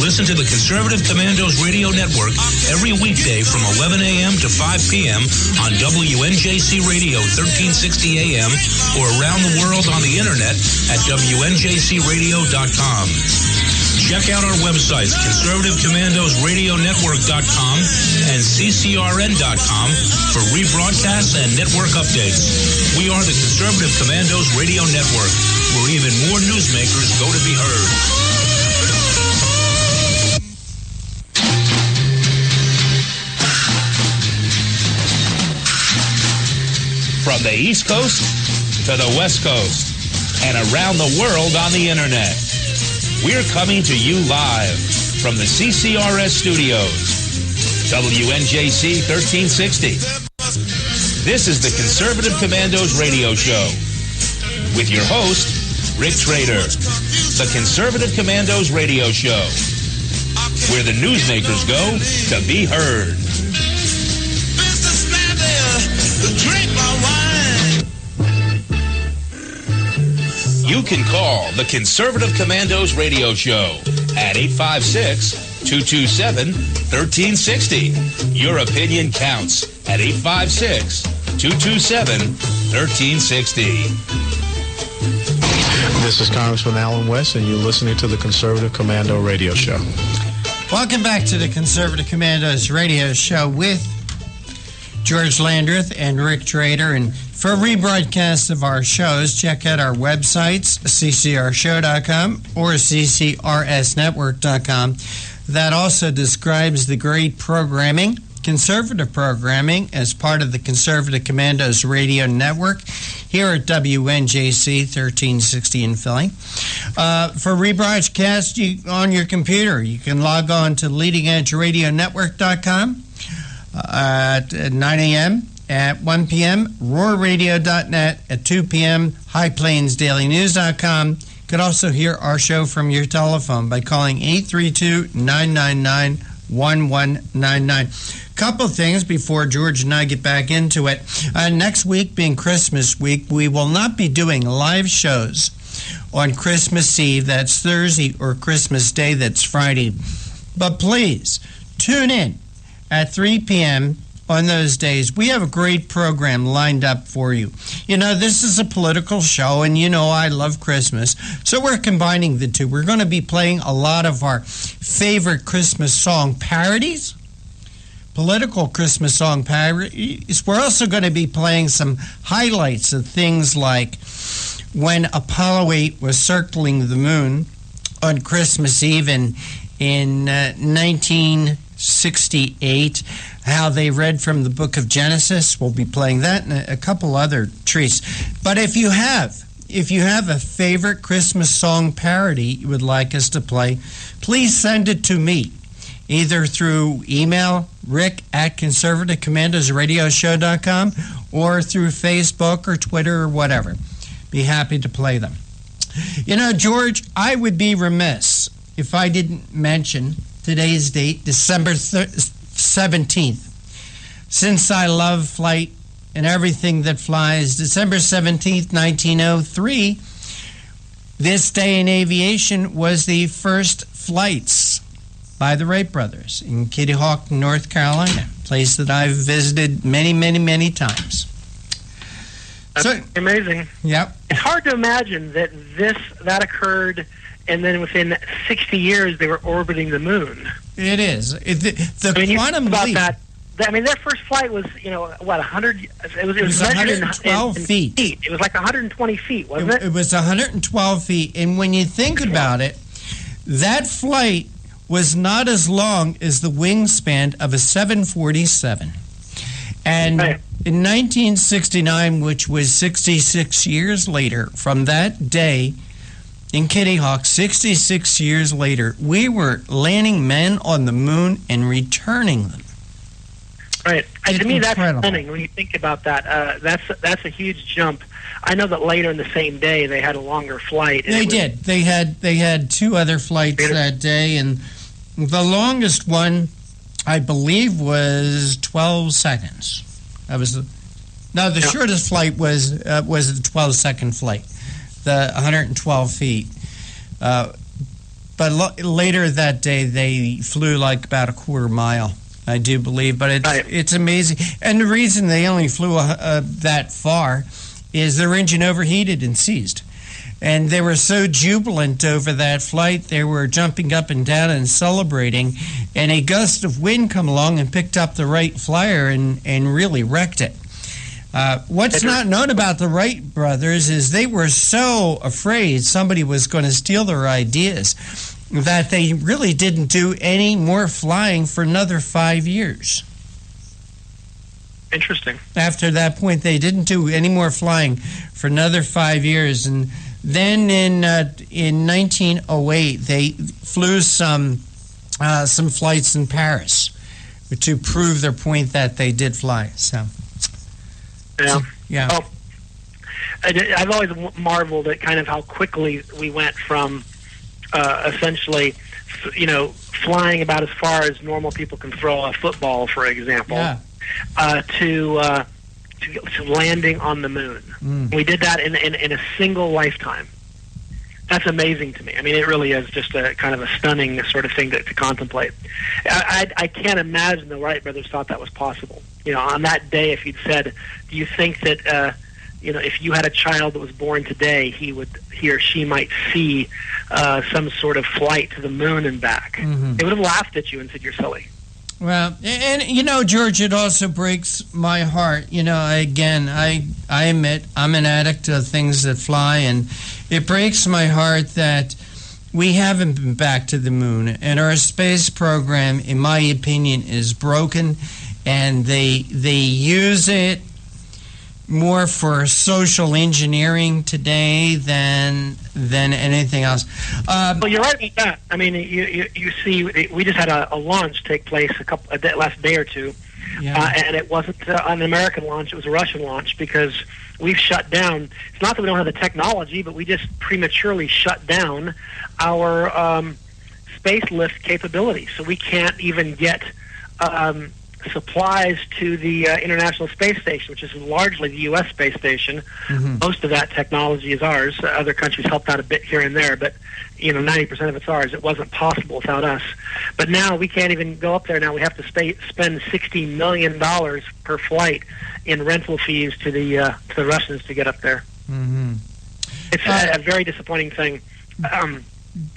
J: listen to the Conservative Commandos radio network every weekday from 11 a.m. to 5 p.m. on WNJC Radio 1360 a.m. or around the world on the internet at WNJCradio.com. Check out our websites, ConservativeCommandosRadioNetwork.com and CCRN.com for rebroadcasts and network updates. We are the Conservative Commandos Radio Network, where even more newsmakers go to be heard. From the East Coast to the West Coast and around the world on the internet. We're coming to you live from the CCRS studios, WNJC 1360. This is the Conservative Commandos radio show with your host, Rick Trader. The Conservative Commandos radio show, where the newsmakers go to be heard. You can call the Conservative Commandos radio show at 856-227-1360. Your opinion counts at 856-227-1360.
K: This is Congressman Alan West, and you're listening to the Conservative Commando radio show.
L: Welcome back to the Conservative Commandos radio show with George Landreth and Rick Trader. And for rebroadcasts of our shows, check out our websites, ccrshow.com or ccrsnetwork.com. That also describes the great programming, conservative programming, as part of the Conservative Commandos radio network here at WNJC 1360 in Philly. For rebroadcast on your computer, you can log on to leadingedgeradionetwork.com at 9 a.m., at 1 p.m., roarradio.net, at 2 p.m., highplainsdailynews.com. You could also hear our show from your telephone by calling 832-999-1199. Couple things before George and I get back into it. Next week, being Christmas week, we will not be doing live shows on Christmas Eve, that's Thursday, or Christmas Day, that's Friday. But please, tune in at 3 p.m. on those days. We have a great program lined up for you. You know, this is a political show, and you know I love Christmas, so we're combining the two. We're going to be playing a lot of our favorite Christmas song parodies, political Christmas song parodies. We're also going to be playing some highlights of things like when Apollo 8 was circling the moon on Christmas Eve in 1968, how they read from the book of Genesis. We'll be playing that and a couple other treats. But if you have a favorite Christmas song parody you would like us to play, please send it to me, either through email, rick@conservativecommandosradioshow.com, or through Facebook or Twitter or whatever. Be happy to play them. You know, George, I would be remiss if I didn't mention today's date, December 17th. Since I love flight and everything that flies, December 17th, 1903, this day in aviation was the first flights by the Wright brothers in Kitty Hawk, North Carolina, a place that I've visited many, many, many times.
M: That's amazing.
L: Yep.
M: It's hard to imagine that that occurred, and then within 60 years they were orbiting the moon.
L: It is. The quantum leap.
M: That. I mean, their first flight was, 100. It was
L: 112 feet.
M: It was like 120 feet, wasn't it?
L: It was 112 feet. And when you think about it, that flight was not as long as the wingspan of a 747. And in 1969, which was 66 years later from that day in Kitty Hawk, 66 years later, we were landing men on the moon and returning them.
M: Right.
L: It's
M: to me, that's
L: incredible.
M: stunning when you think about that. That's a huge jump. I know that later in the same day they had a longer flight.
L: They did. They had two other flights that day, and the longest one, I believe, was 12 seconds. That was the shortest flight was the 12-second flight, the 112 feet. But later that day, they flew like about a quarter mile, I do believe. But it's amazing. And the reason they only flew that far is their engine overheated and seized. And they were so jubilant over that flight, they were jumping up and down and celebrating. And a gust of wind come along and picked up the Wright flyer and really wrecked it. What's not known about the Wright brothers is they were so afraid somebody was going to steal their ideas that they really didn't do any more flying for another 5 years.
M: Interesting.
L: After that point, they didn't do any more flying for another 5 years. And then in 1908, they flew some flights in Paris to prove their point that they did fly. So, yeah.
M: Well, I've always marveled at kind of how quickly we went from essentially, flying about as far as normal people can throw a football, for example, to landing on the moon. We did that in a single lifetime. That's amazing to me. I mean, it really is just a kind of a stunning sort of thing to contemplate. I can't imagine the Wright brothers thought that was possible. On that day, if you'd said, do you think that, if you had a child that was born today, he or she might see some sort of flight to the moon and back?
L: Mm-hmm.
M: They would have laughed at you and said, you're silly.
L: Well, and George, it also breaks my heart. Again, I admit I'm an addict of things that fly, and it breaks my heart that we haven't been back to the moon, and our space program, in my opinion, is broken, and they use it more for social engineering today than anything else.
M: Well, you're right about that. I mean, you see, we just had a launch take place last day or two, and it wasn't an American launch; it was a Russian launch because we've shut down. It's not that we don't have the technology, but we just prematurely shut down our space lift capability, so we can't even get supplies to the International Space Station, which is largely the U.S. space station. Most of that technology is ours. Other countries helped out a bit here and there, but 90% of it's ours. It wasn't possible without us. But now we can't even go up there. Now we have to spend $60 million per flight in rental fees to the Russians to get up there. It's a very disappointing thing.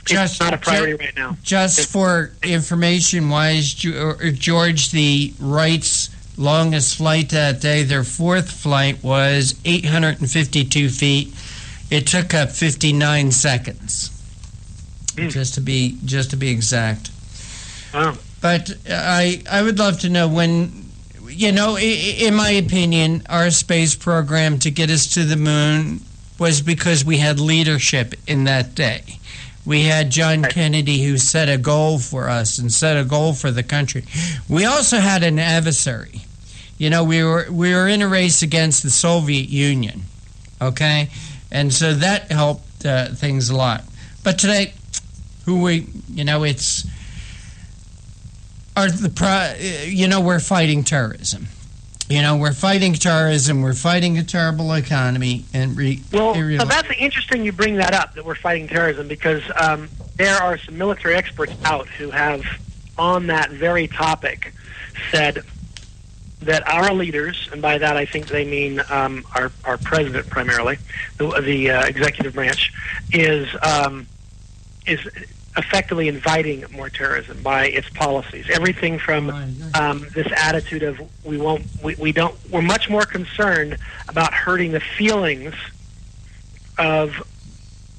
M: It's not a priority right now.
L: Just for information-wise, George, the Wright's longest flight that day, their fourth flight was 852 feet. It took up 59 seconds, just to be exact.
M: Wow.
L: But I would love to know when, in my opinion, our space program to get us to the moon was because we had leadership in that day. We had John Kennedy, who set a goal for us and set a goal for the country. We also had an adversary. We were in a race against the Soviet Union, okay? And so that helped things a lot. But today, we're fighting terrorism. We're fighting terrorism. We're fighting a terrible economy.
M: So that's interesting you bring that up, that we're fighting terrorism, because there are some military experts out who have, on that very topic, said that our leaders, and by that I think they mean our president primarily, the executive branch, is effectively inviting more terrorism by its policies. Everything from this attitude of we're much more concerned about hurting the feelings of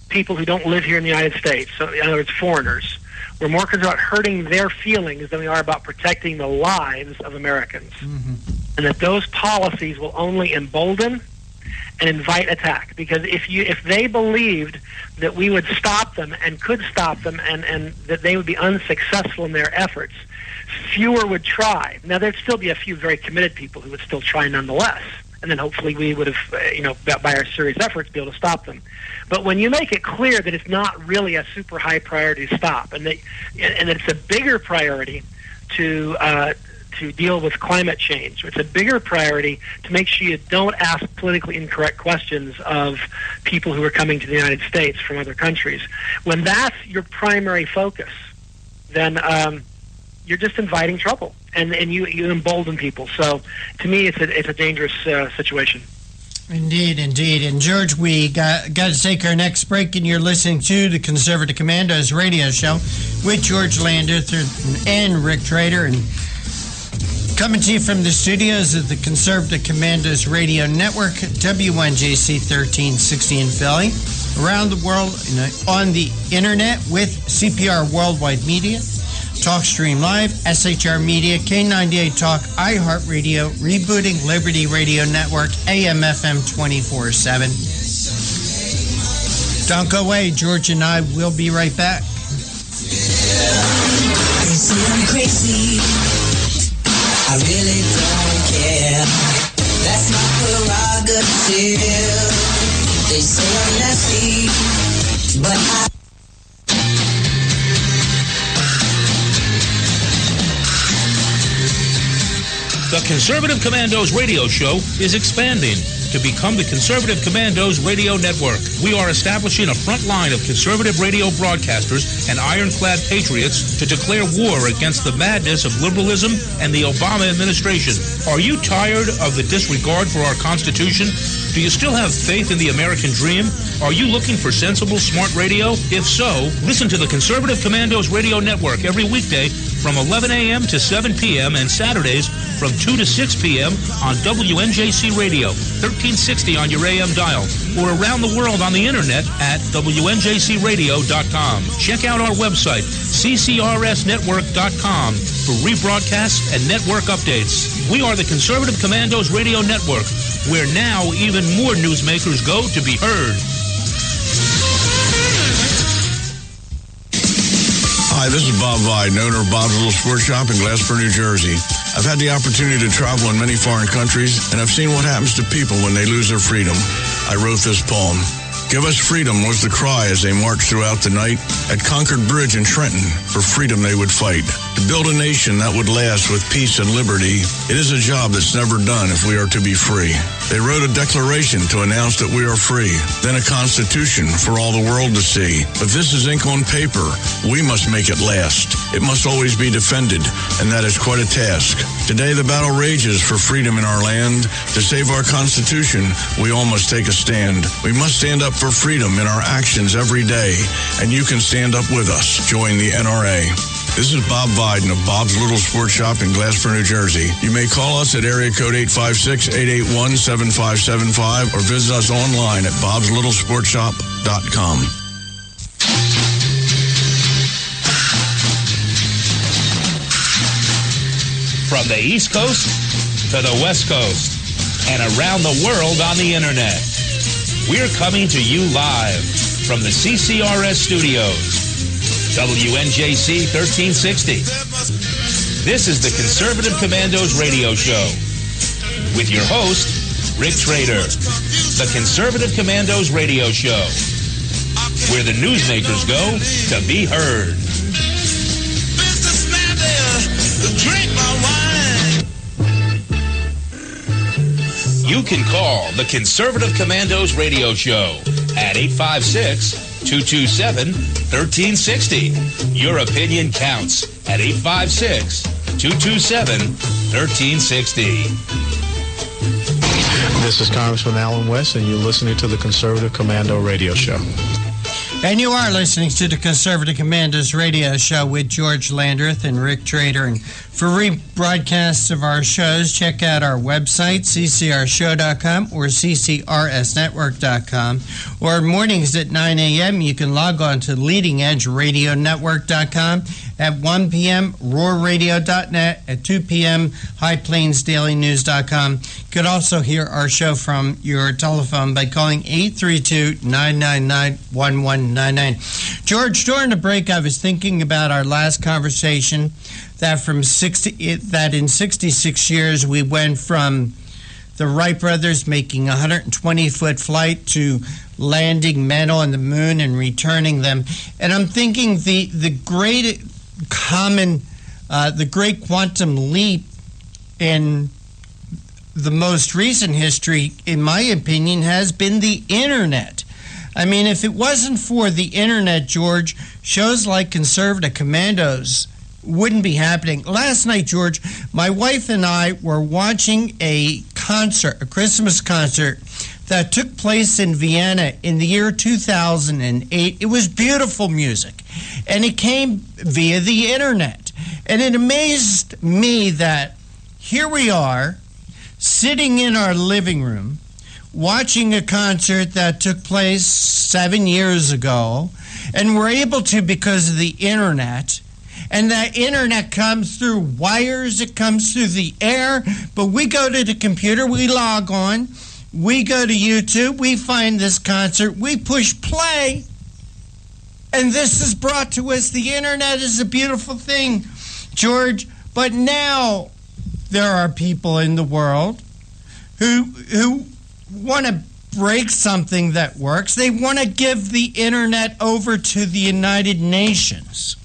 M: people who don't live here in the United States. So, in other words, foreigners. We're more concerned about hurting their feelings than we are about protecting the lives of Americans. And that those policies will only embolden and invite attack. Because if they believed that we would stop them and could stop them and that they would be unsuccessful in their efforts, fewer would try. Now, there'd still be a few very committed people who would still try nonetheless. And then hopefully we would have, by our serious efforts, be able to stop them. But when you make it clear that it's not really a super high priority to stop, and that it's a bigger priority to deal with climate change, it's a bigger priority to make sure you don't ask politically incorrect questions of people who are coming to the United States from other countries. When that's your primary focus, then you're just inviting trouble, and you embolden people. So, to me, it's a dangerous situation.
L: Indeed. And George, we got to take our next break, and you're listening to the Conservative Commandos radio show with George Landreth and Rick Trader, and coming to you from the studios of the Conservative Commandos radio network, WNJC 1360 in Philly, around the world on the internet with CPR Worldwide Media, TalkStream Live, SHR Media, K98 Talk, iHeartRadio, Rebooting Liberty Radio Network, AM/FM 24/7. Don't go away. George and I will be right back.
O: They say I'm crazy. I really don't care. That's my prerogative. They say I'm nasty, but I...
J: The Conservative Commandos radio show is expanding to become the Conservative Commandos radio network. We are establishing a front line of conservative radio broadcasters and ironclad patriots to declare war against the madness of liberalism and the Obama administration. Are you tired of the disregard for our Constitution? Do you still have faith in the American dream? Are you looking for sensible, smart radio? If so, listen to the Conservative Commandos radio network every weekday from 11 a.m. to 7 p.m. and Saturdays from 2 to 6 p.m. on WNJC Radio, 1360 on your AM dial, or around the world on the internet at WNJCradio.com. Check out our website, ccrsnetwork.com, for rebroadcasts and network updates. We are the Conservative Commandos Radio Network, where now even more newsmakers go to be heard.
N: Hi, this is Bob Vide, owner of Bob's Little Sports Shop in Glasper, New Jersey. I've had the opportunity to travel in many foreign countries, and I've seen what happens to people when they lose their freedom. I wrote this poem. Give us freedom was the cry as they marched throughout the night. At Concord Bridge in Trenton, for freedom they would fight. to build a nation that would last with peace and liberty. It is a job that's never done if we are to be free. They wrote a declaration to announce that we are free, then a constitution for all the world to see. But this is ink on paper. We must make it last. It must always be defended, and that is quite a task. Today the battle rages for freedom in our land. To save our Constitution, we all must take a stand. We must stand up for freedom in our actions every day, and you can stand up with us. Join the NRA. This is Bob Biden of Bob's Little Sports Shop in Glasper, New Jersey. You may call us at area code 856-881-7575 or visit us online at bobslittle.sportshop.com.
J: From the East Coast to the West Coast and around the world on the Internet, we're coming to you live from the CCRS studios, WNJC 1360. This is the Conservative Commandos radio show with your host, Rick Trader. The Conservative Commandos radio show, where the newsmakers go to be heard. Drink my wine. You can call the Conservative Commandos radio show at 856-227-1360. Your opinion counts at 856-227-1360.
K: This is Congressman Alan West, and you're listening to the Conservative Commando radio show.
L: And you are listening to the Conservative Commandos radio show with George Landreth and Rick Trader. And for rebroadcasts of our shows, check out our website, ccrshow.com or ccrsnetwork.com. Or mornings at 9 a.m., you can log on to leadingedgeradionetwork.com. At 1 p.m., roarradio.net. At 2 p.m., highplainsdailynews.com. You could also hear our show from your telephone by calling 832-999-1199. George, during the break, I was thinking about our last conversation that in 66 years we went from the Wright brothers making a 120-foot flight to landing men on the moon and returning them. And I'm thinking the great quantum leap in the most recent history, in my opinion, has been the Internet. I mean, if it wasn't for the Internet, George, shows like Conservative Commandos wouldn't be happening. Last night, George, my wife and I were watching a Christmas concert that took place in Vienna in the year 2008. It was beautiful music, and it came via the Internet. And it amazed me that here we are, sitting in our living room, watching a concert that took place 7 years ago, and we're able to because of the Internet. And that Internet comes through wires, it comes through the air, but we go to the computer, we log on, we go to YouTube, we find this concert, we push play, and this is brought to us. The Internet is a beautiful thing, George, but now there are people in the world who want to break something that works. They want to give the Internet over to the United Nations,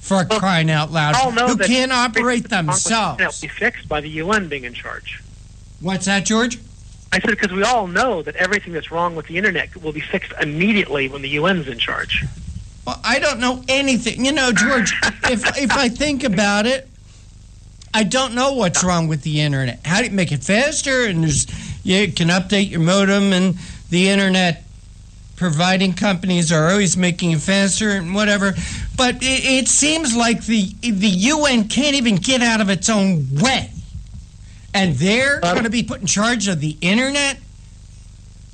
L: for crying out loud, who can't operate themselves.
M: That will be fixed by the UN being in charge.
L: What's that, George?
M: I said because we all know that everything that's wrong with the Internet will be fixed immediately when the UN's in charge.
L: Well, I don't know anything. You know, George, if I think about it, I don't know what's wrong with the Internet. How do you make it faster? And you can update your modem, and the Internet providing companies are always making it faster and whatever. But it seems like the UN can't even get out of its own way. And they're going to be put in charge of the Internet?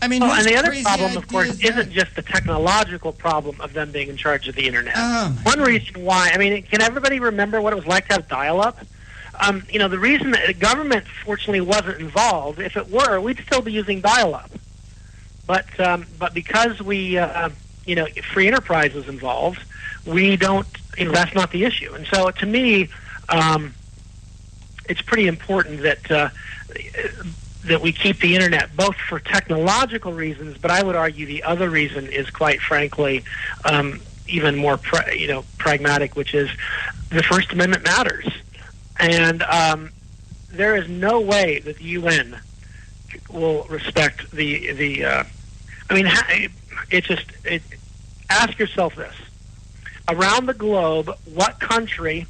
L: I mean,
M: and the other problem, of course, isn't just the technological problem of them being in charge of the Internet. One reason why, I mean, can everybody remember what it was like to have dial-up? The reason that the government, fortunately, wasn't involved, if it were, we'd still be using dial-up. But because we, free enterprise is involved, we don't, that's not the issue. And so to me, it's pretty important that we keep the Internet, both for technological reasons, but I would argue the other reason is, quite frankly, even more pragmatic, which is the First Amendment matters. And there is no way that the UN will respect ask yourself this. Around the globe, what country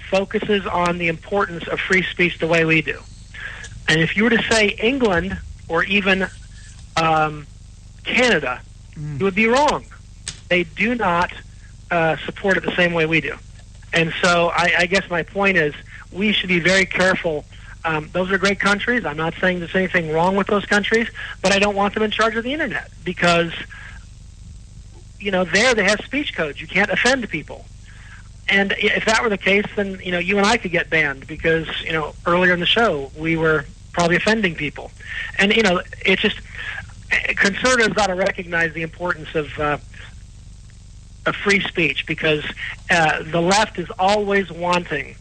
M: focuses on the importance of free speech the way we do? And if you were to say England or even Canada, you would be wrong. They do not support it the same way we do. And so I guess my point is we should be very careful. Those are great countries. I'm not saying there's anything wrong with those countries, but I don't want them in charge of the Internet because, there they have speech codes. You can't offend people. And if that were the case, then, you and I could get banned because, earlier in the show, we were probably offending people. And, it's just, conservatives ought to recognize the importance of free speech because the left is always wanting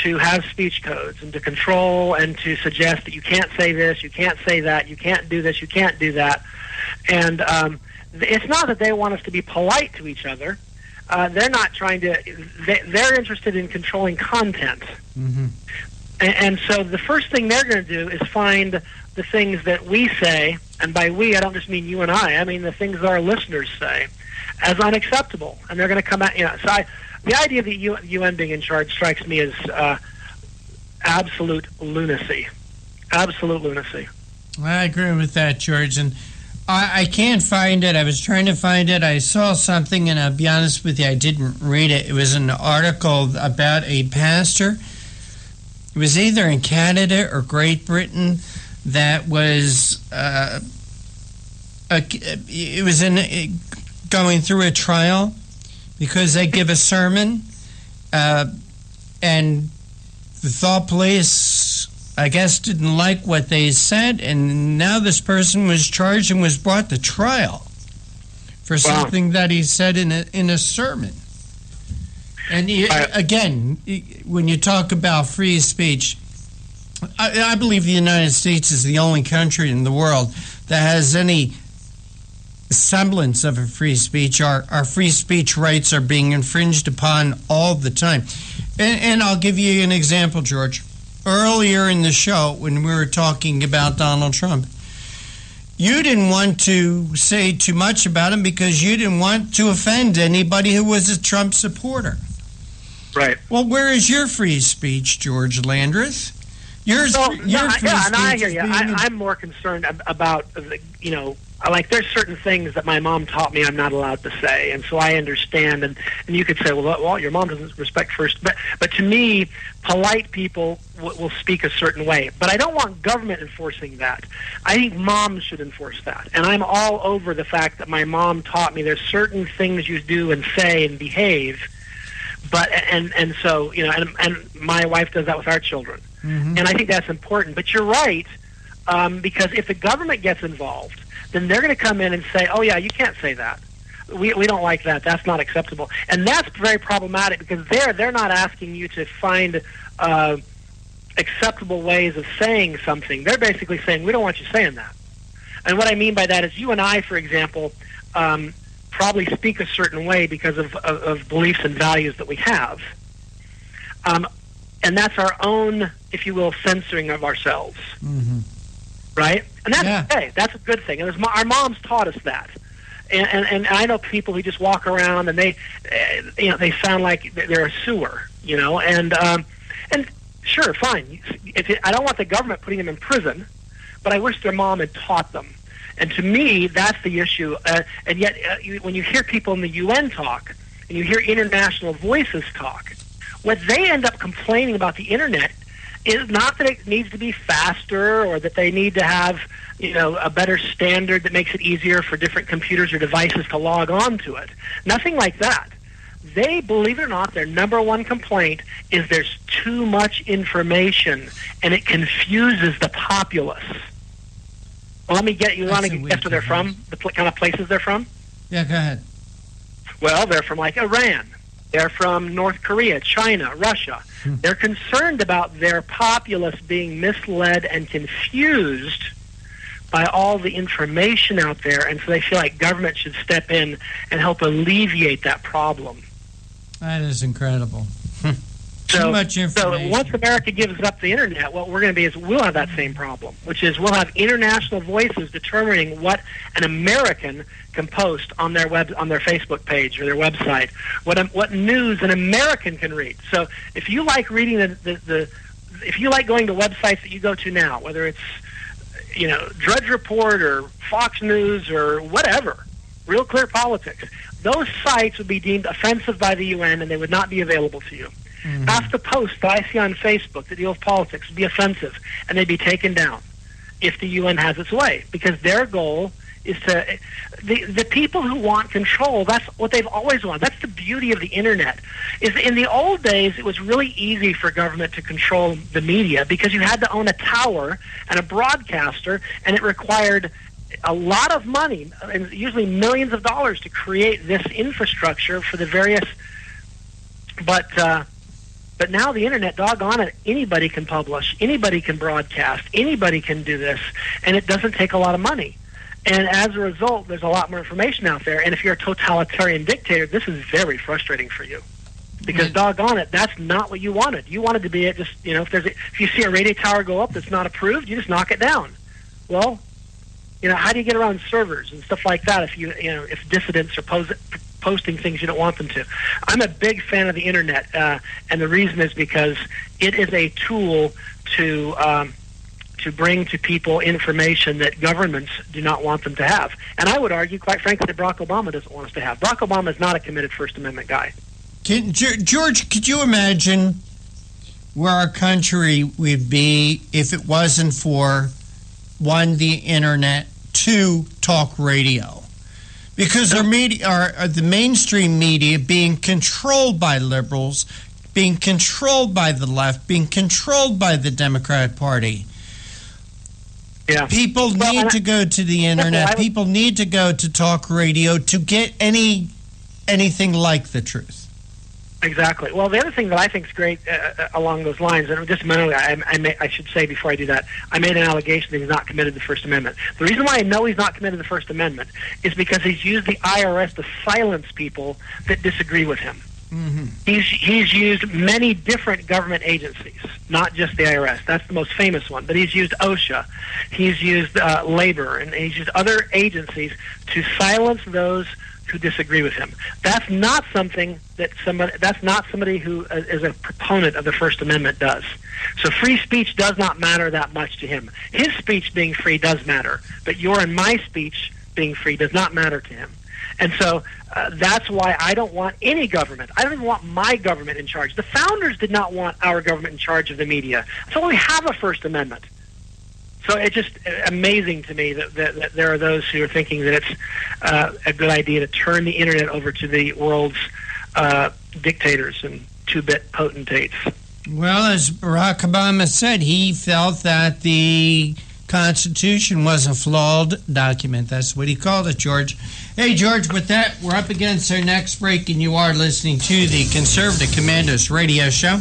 M: to have speech codes and to control and to suggest that you can't say this, you can't say that, you can't do this, you can't do that. And it's not that they want us to be polite to each other. They're not trying to... They're interested in controlling content.
L: Mm-hmm.
M: And so the first thing they're going to do is find the things that we say, and by we, I don't just mean you and I mean the things that our listeners say, as unacceptable. And they're going to come out... the idea of the UN being in charge strikes me as absolute lunacy. Absolute lunacy.
L: I agree with that, George. And I can't find it. I was trying to find it. I saw something, and I'll be honest with you, I didn't read it. It was an article about a pastor. It was either in Canada or Great Britain that was going through a trial because they give a sermon, and the thought police, I guess, didn't like what they said, and now this person was charged and was brought to trial for something that he said in a sermon. And again, when you talk about free speech, I believe the United States is the only country in the world that has any semblance of a free speech. Our free speech rights are being infringed upon all the time. And I'll give you an example, George. Earlier in the show, when we were talking about Donald Trump, you didn't want to say too much about him because you didn't want to offend anybody who was a Trump supporter.
M: Right.
L: Well, where is your free speech, George Landreth? Your free
M: and I hear
L: speech
M: you. I'm more concerned about, like there's certain things that my mom taught me I'm not allowed to say, and so I understand. And you could say, well, your mom doesn't respect first, but to me, polite people will speak a certain way. But I don't want government enforcing that. I think moms should enforce that. And I'm all over the fact that my mom taught me there's certain things you do and say and behave. But and so and my wife does that with our children, and I think that's important. But you're right, because if the government gets involved, then they're going to come in and say, "Oh yeah, you can't say that. We don't like that. That's not acceptable." And that's very problematic because they're not asking you to find acceptable ways of saying something. They're basically saying, "We don't want you saying that." And what I mean by that is, you and I, for example, probably speak a certain way because of beliefs and values that we have. And that's our own, if you will, censoring of ourselves.
L: Mm-hmm.
M: Right? And that's okay. That's a good thing. And our moms taught us that. And I know people who just walk around and they sound like they're a sewer, and sure, fine. I don't want the government putting them in prison, but I wish their mom had taught them. And to me, that's the issue. And yet, when you hear people in the UN talk, and you hear international voices talk, what they end up complaining about the Internet is not that it needs to be faster or that they need to have, a better standard that makes it easier for different computers or devices to log on to it. Nothing like that. They, believe it or not, their number one complaint is there's too much information and it confuses the populace. Well, let me get you. Want to guess where they're from? The kind of places they're from?
L: Yeah, go ahead.
M: Well, they're from like Iran. They're from North Korea, China, Russia. They're concerned about their populace being misled and confused by all the information out there, and so they feel like government should step in and help alleviate that problem.
L: That is incredible. Too much information.
M: So once America gives up the internet, what we're going to be is we'll have that same problem, which is we'll have international voices determining what an American can post on their Facebook page or their website, what news an American can read. So if you like reading if you like going to websites that you go to now, whether it's Drudge Report or Fox News or whatever, Real Clear Politics, those sites would be deemed offensive by the UN and they would not be available to you. Mm-hmm. Half the posts that I see on Facebook that deal with politics would be offensive, and they'd be taken down if the UN has its way, because their goal is to the people who want control. That's what they've always wanted. That's the beauty of the internet. Is in the old days it was really easy for government to control the media because you had to own a tower and a broadcaster, and it required a lot of money, and usually millions of dollars, to create this infrastructure for the various. But now the internet, doggone it, anybody can publish, anybody can broadcast, anybody can do this, and it doesn't take a lot of money. And as a result, there's a lot more information out there. And if you're a totalitarian dictator, this is very frustrating for you. Because doggone it, that's not what you wanted. You wanted to be if you see a radio tower go up that's not approved, you just knock it down. Well, how do you get around servers and stuff like that if dissidents are posting things you don't want them to? I'm a big fan of the internet, and the reason is because it is a tool to bring to people information that governments do not want them to have. And I would argue, quite frankly, that Barack Obama doesn't want us to have. Barack Obama is not a committed First Amendment guy.
L: George, could you imagine where our country would be if it wasn't for, one, the internet, two, talk radio? Because our media, the mainstream media, being controlled by liberals, being controlled by the left, being controlled by the Democratic Party.
M: Yeah.
L: People need to go to the internet. People need to go to talk radio to get anything like the truth.
M: Exactly. Well, the other thing that I think is great along those lines, and just a minute ago, I should say before I do that, I made an allegation that he's not committed to the First Amendment. The reason why I know he's not committed to the First Amendment is because he's used the IRS to silence people that disagree with him. Mm-hmm. He's used many different government agencies, not just the IRS. That's the most famous one. But he's used OSHA, he's used labor, and he's used other agencies to silence those who disagree with him. That's not something that somebody who is a proponent of the First Amendment does. So free speech does not matter that much to him. His speech being free does matter, but your and my speech being free does not matter to him. And so that's why I don't want any government. I don't even want my government in charge. The founders did not want our government in charge of the media. That's why we have a First Amendment. So it's just amazing to me that there are those who are thinking that it's a good idea to turn the internet over to the world's dictators and two-bit potentates.
L: Well, as Barack Obama said, he felt that the Constitution was a flawed document. That's what he called it, George. Hey, George, with that, we're up against our next break, and you are listening to the Conservative Commandos radio show.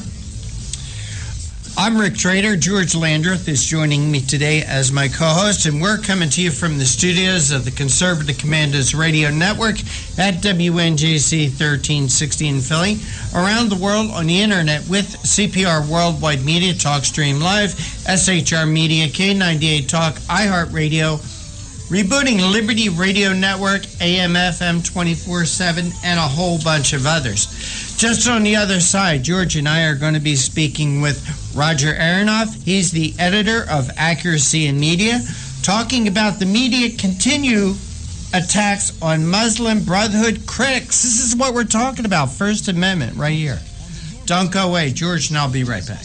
L: I'm Rick Trader. George Landreth is joining me today as my co-host, and we're coming to you from the studios of the Conservative Commandos Radio Network at WNJC 1360 in Philly, around the world on the internet with CPR Worldwide Media, TalkStream Live, SHR Media, K98 Talk, iHeartRadio, Rebooting Liberty Radio Network, AM/FM 24/7, and a whole bunch of others. Just on the other side, George and I are going to be speaking with Roger Aronoff. He's the editor of Accuracy in Media, talking about the media continue attacks on Muslim Brotherhood critics. This is what we're talking about, First Amendment right here. Don't go away. George and I'll be right back.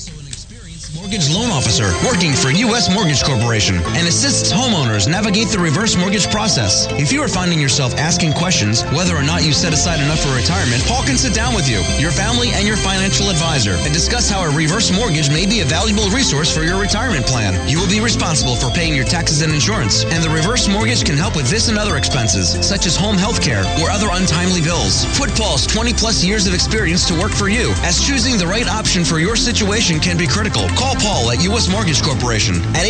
P: Mortgage loan officer working for U.S. Mortgage Corporation and assists homeowners navigate the reverse mortgage process. If you are finding yourself asking questions whether or not you set aside enough for retirement, Paul can sit down with you, your family, and your financial advisor and discuss how a reverse mortgage may be a valuable resource for your retirement plan. You will be responsible for paying your taxes and insurance, and the reverse mortgage can help with this and other expenses, such as home health care or other untimely bills. Put Paul's 20-plus years of experience to work for you, as choosing the right option for your situation can be critical. Call Paul at U.S. Mortgage Corporation at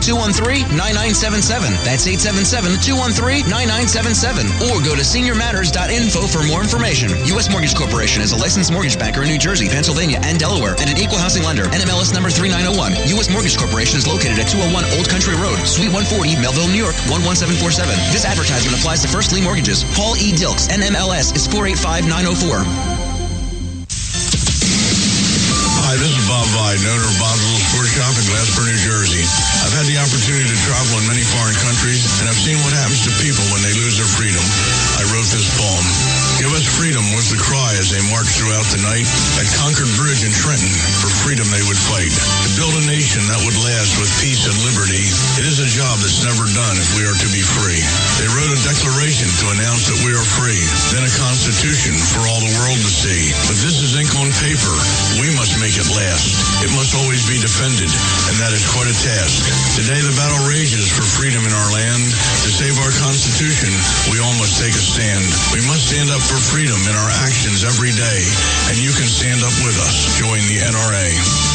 P: 877-213-9977. That's 877-213-9977. Or go to seniormatters.info for more information. U.S. Mortgage Corporation is a licensed mortgage banker in New Jersey, Pennsylvania, and Delaware, and an equal housing lender. NMLS number 3901. U.S. Mortgage Corporation is located at 201 Old Country Road, Suite 140, Melville, New York, 11747. This advertisement applies to first lien mortgages. Paul E. Dilks, NMLS is 485904.
N: Hi, this is Bob Vide, owner of Bob's Little Sports Shop in Glassboro, New Jersey. I've had the opportunity to travel in many foreign countries, and I've seen what happens to people when they lose their freedom. I wrote this poem. Give us freedom was the cry as they marched throughout the night. At Concord Bridge in Trenton, for freedom they would fight. To build a nation that would last with peace and liberty, it is a job that's never done if we are to be free. They wrote a declaration to announce that we are free, then a constitution for all the world to see. But this is ink on paper. We must make it last. It must always be defended, and that is quite a task. Today the battle rages for freedom in our land. To save our Constitution, we all must take a stand. We must stand up for freedom in our actions every day, and you can stand up with us. Join the NRA.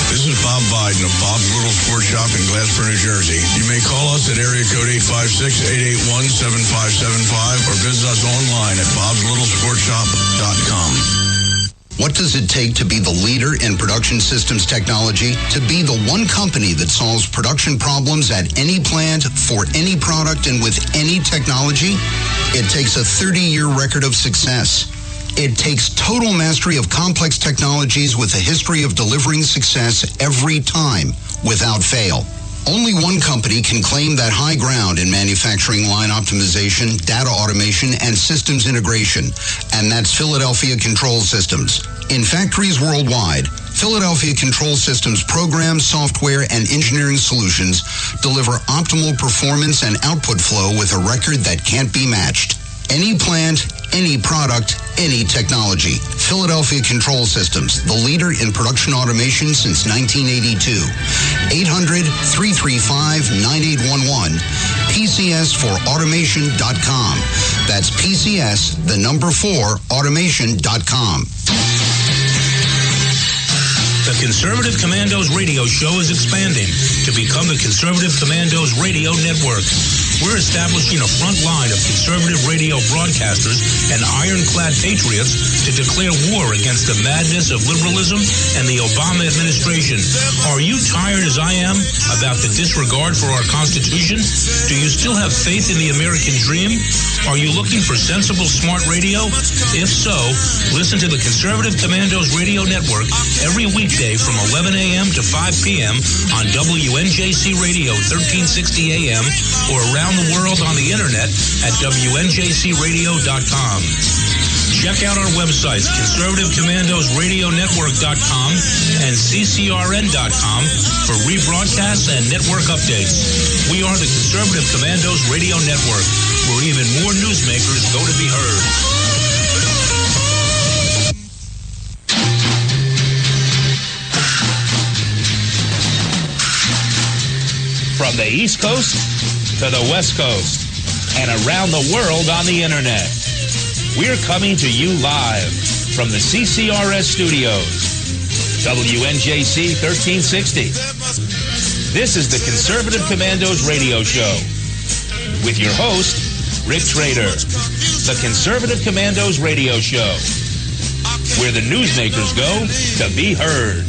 N: This is Bob Biden of Bob's Little Sports Shop in Glassboro, New Jersey. You may call us at area code 856-881-7575 or visit us online at bobslittle.sportshop.com.
Q: What does it take to be the leader in production systems technology? To be the one company that solves production problems at any plant, for any product, and with any technology? It takes a 30-year record of success. It takes total mastery of complex technologies with a history of delivering success every time, without fail. Only one company can claim that high ground in manufacturing line optimization, data automation, and systems integration, and that's Philadelphia Control Systems. In factories worldwide, Philadelphia Control Systems programs, software, and engineering solutions deliver optimal performance and output flow with a record that can't be matched. Any plant, any product, any technology. Philadelphia Control Systems, the leader in production automation since 1982. 800-335-9811. PCS4automation.com. That's PCS, the number 4, automation.com.
J: The Conservative Commandos radio show is expanding to become the Conservative Commandos Radio Network. We're establishing a front line of conservative radio broadcasters and ironclad patriots to declare war against the madness of liberalism and the Obama administration. Are you tired, as I am, about the disregard for our Constitution? Do you still have faith in the American dream? Are you looking for sensible, smart radio? If so, listen to the Conservative Commandos Radio Network every weekday from 11 a.m. to 5 p.m. on WNJC Radio 1360 a.m. or around the world on the internet at WNJCradio.com. Check out our websites, ConservativeCommandosRadioNetwork.com and CCRN.com for rebroadcasts and network updates. We are the Conservative Commandos Radio Network, where even more newsmakers go to be heard. From the East Coast to the West Coast and around the world on the internet, we're coming to you live from the CCRS studios, WNJC 1360. This is the Conservative Commandos radio show with your host, Rick Trader. The Conservative Commandos radio show, where the newsmakers go to be heard.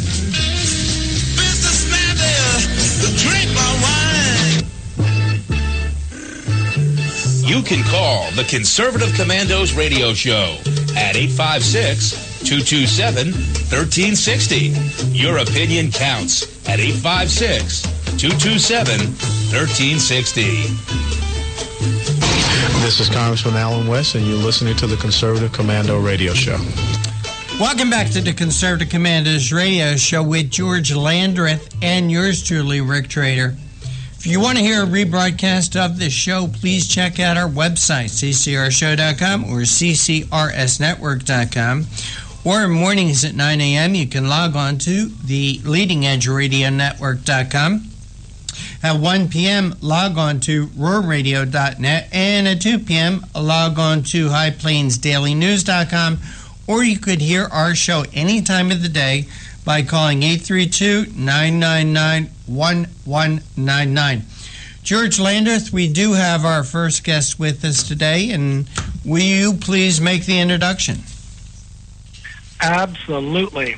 J: Businessman there, drink my wine. You can call the Conservative Commandos radio show at 856-227-1360. Your opinion counts at 856-227-1360.
K: This is Congressman Alan West, and you're listening to the Conservative Commando Radio Show.
L: Welcome back to the Conservative Commandos Radio Show with George Landreth and yours truly, Rick Trader. If you want to hear a rebroadcast of this show, please check out our website, ccrshow.com or ccrsnetwork.com. Or mornings at 9 a.m., you can log on to the leadingedgeradionetwork.com. At 1 p.m., log on to roarradio.net. And at 2 p.m., log on to highplainsdailynews.com. Or you could hear our show any time of the day by calling 832-999-1199. George Landreth, we do have our first guest with us today, and will you please make the introduction?
M: Absolutely.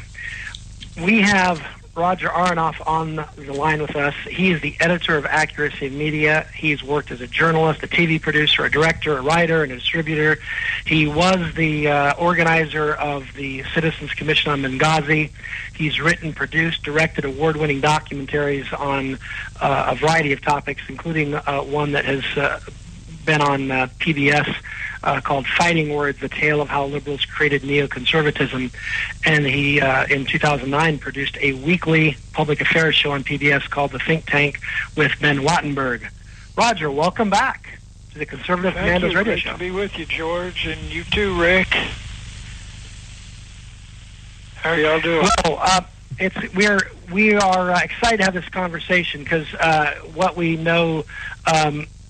M: We have Roger Aronoff on the line with us. He is the editor of Accuracy Media. He's worked as a journalist, a TV producer, a director, a writer, and a distributor. He was the organizer of the Citizens Commission on Benghazi. He's written, produced, directed award-winning documentaries on a variety of topics, including one that has been on PBS called Fighting Words, The Tale of How Liberals Created Neoconservatism. And he, in 2009, produced a weekly public affairs show on PBS called The Think Tank with Ben Wattenberg. Roger, welcome back to the Conservative Commandos Radio Show.
R: Great to be with you, George, and you too, Rick. How are y'all doing?
M: Well, we are excited to have this conversation because what we know,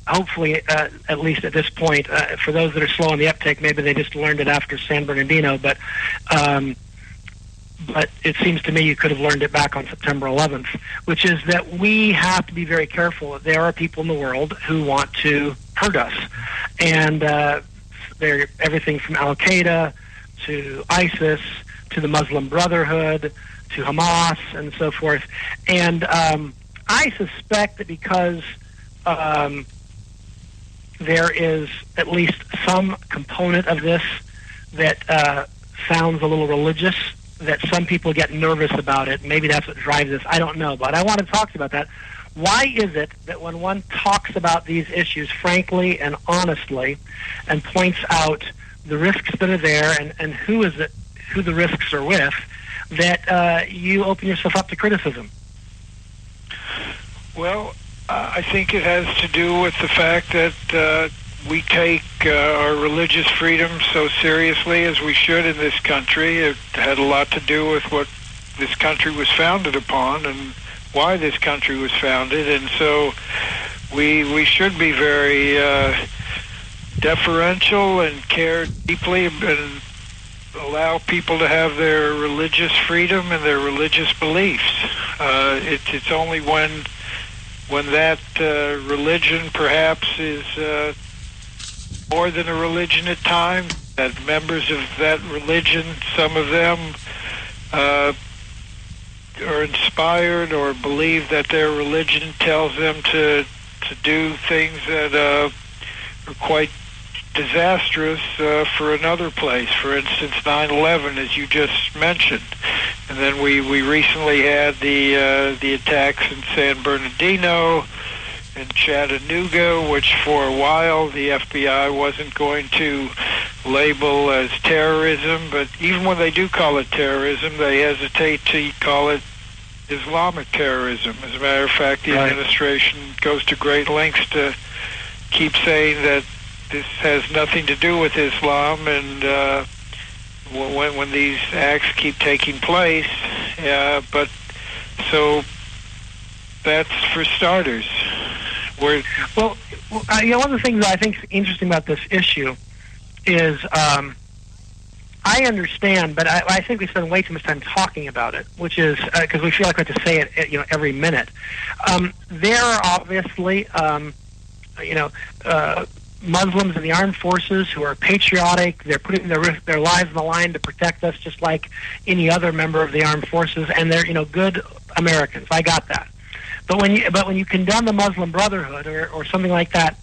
M: hopefully, at least at this point, for those that are slow on the uptake, maybe they just learned it after San Bernardino, but it seems to me you could have learned it back on September 11th, which is that we have to be very careful. There are people in the world who want to hurt us, and they're everything from Al-Qaeda to ISIS to the Muslim Brotherhood to Hamas and so forth. And I suspect that because there is at least some component of this that sounds a little religious, that some people get nervous about it. Maybe that's what drives this. I don't know. But I want to talk to you about that. Why is it that when one talks about these issues frankly and honestly and points out the risks that are there and who the risks are with, that you open yourself up to criticism?
R: Well, I think it has to do with the fact that we take our religious freedom so seriously as we should in this country. It had a lot to do with what this country was founded upon and why this country was founded, and so we should be very deferential and care deeply and allow people to have their religious freedom and their religious beliefs. It's only when that religion perhaps is more than a religion at times, that members of that religion, some of them are inspired or believe that their religion tells them to do things that are quite disastrous for another place. For instance, 9/11, as you just mentioned. And then we recently had the attacks in San Bernardino and Chattanooga, which for a while the FBI wasn't going to label as terrorism, but even when they do call it terrorism, they hesitate to call it Islamic terrorism. As a matter of fact, the administration goes to great lengths to keep saying that this has nothing to do with Islam, and when these acts keep taking place, but so that's for starters.
M: One of the things that I think is interesting about this issue is I understand, but I think we spend way too much time talking about it, which is because we feel like we have to say it, every minute. There are obviously, Muslims in the armed forces who are patriotic. They're putting their lives on the line to protect us, just like any other member of the armed forces, and they're good Americans. I got that. But when you condemn the Muslim Brotherhood or something like that,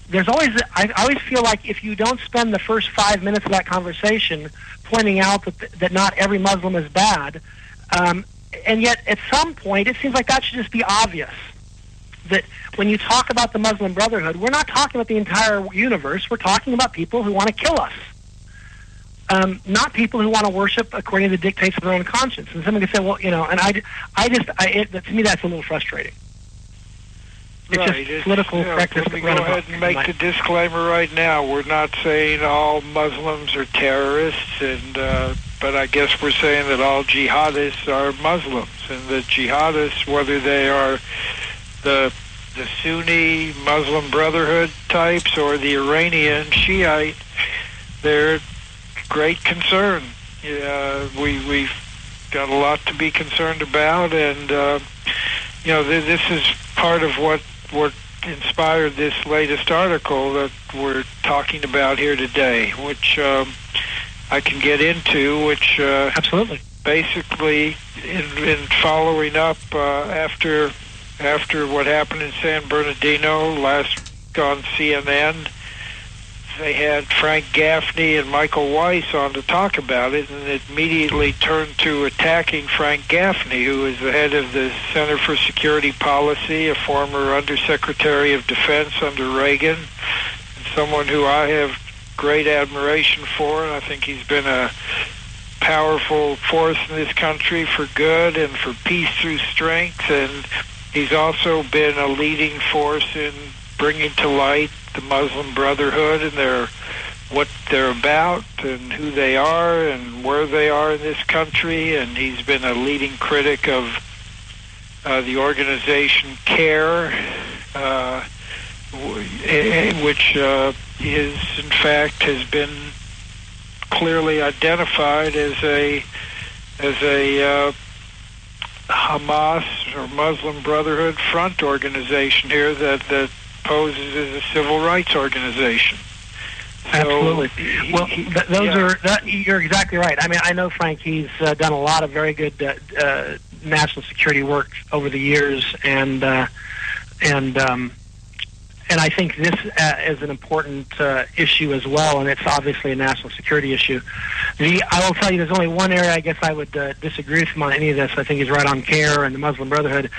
M: there's always I always feel like if you don't spend the first 5 minutes of that conversation pointing out that not every Muslim is bad, and yet at some point it seems like that should just be obvious. That when you talk about the Muslim Brotherhood, we're not talking about the entire universe. We're talking about people who want to kill us, not people who want to worship according to the dictates of their own conscience. And someone can say, well, to me that's a little frustrating. It's just political correctness.
R: Let me go ahead and make the disclaimer right now. We're not saying all Muslims are terrorists, but I guess we're saying that all jihadists are Muslims, and that jihadists, whether they are the Sunni Muslim Brotherhood types or the Iranian Shiite, they're great concern. We got a lot to be concerned about, and this is part of what inspired this latest article that we're talking about here today, which I can get into, which
M: absolutely,
R: basically, in following up after what happened in San Bernardino last week on CNN. They had Frank Gaffney and Michael Weiss on to talk about it, and it immediately turned to attacking Frank Gaffney, who is the head of the Center for Security Policy, a former Undersecretary of Defense under Reagan, and someone who I have great admiration for, and I think he's been a powerful force in this country for good and for peace through strength, and he's also been a leading force in bringing to light the Muslim Brotherhood and what they're about and who they are and where they are in this country, and he's been a leading critic of the organization CARE, which in fact has been clearly identified as a Hamas or Muslim Brotherhood front organization here that poses as a civil rights organization.
M: Absolutely. Well, you're exactly right. I mean, I know Frank. He's done a lot of very good national security work over the years, and I think this is an important issue as well, and it's obviously a national security issue. I will tell you, there's only one area I guess I would disagree with him on any of this. I think he's right on CARE and the Muslim Brotherhood.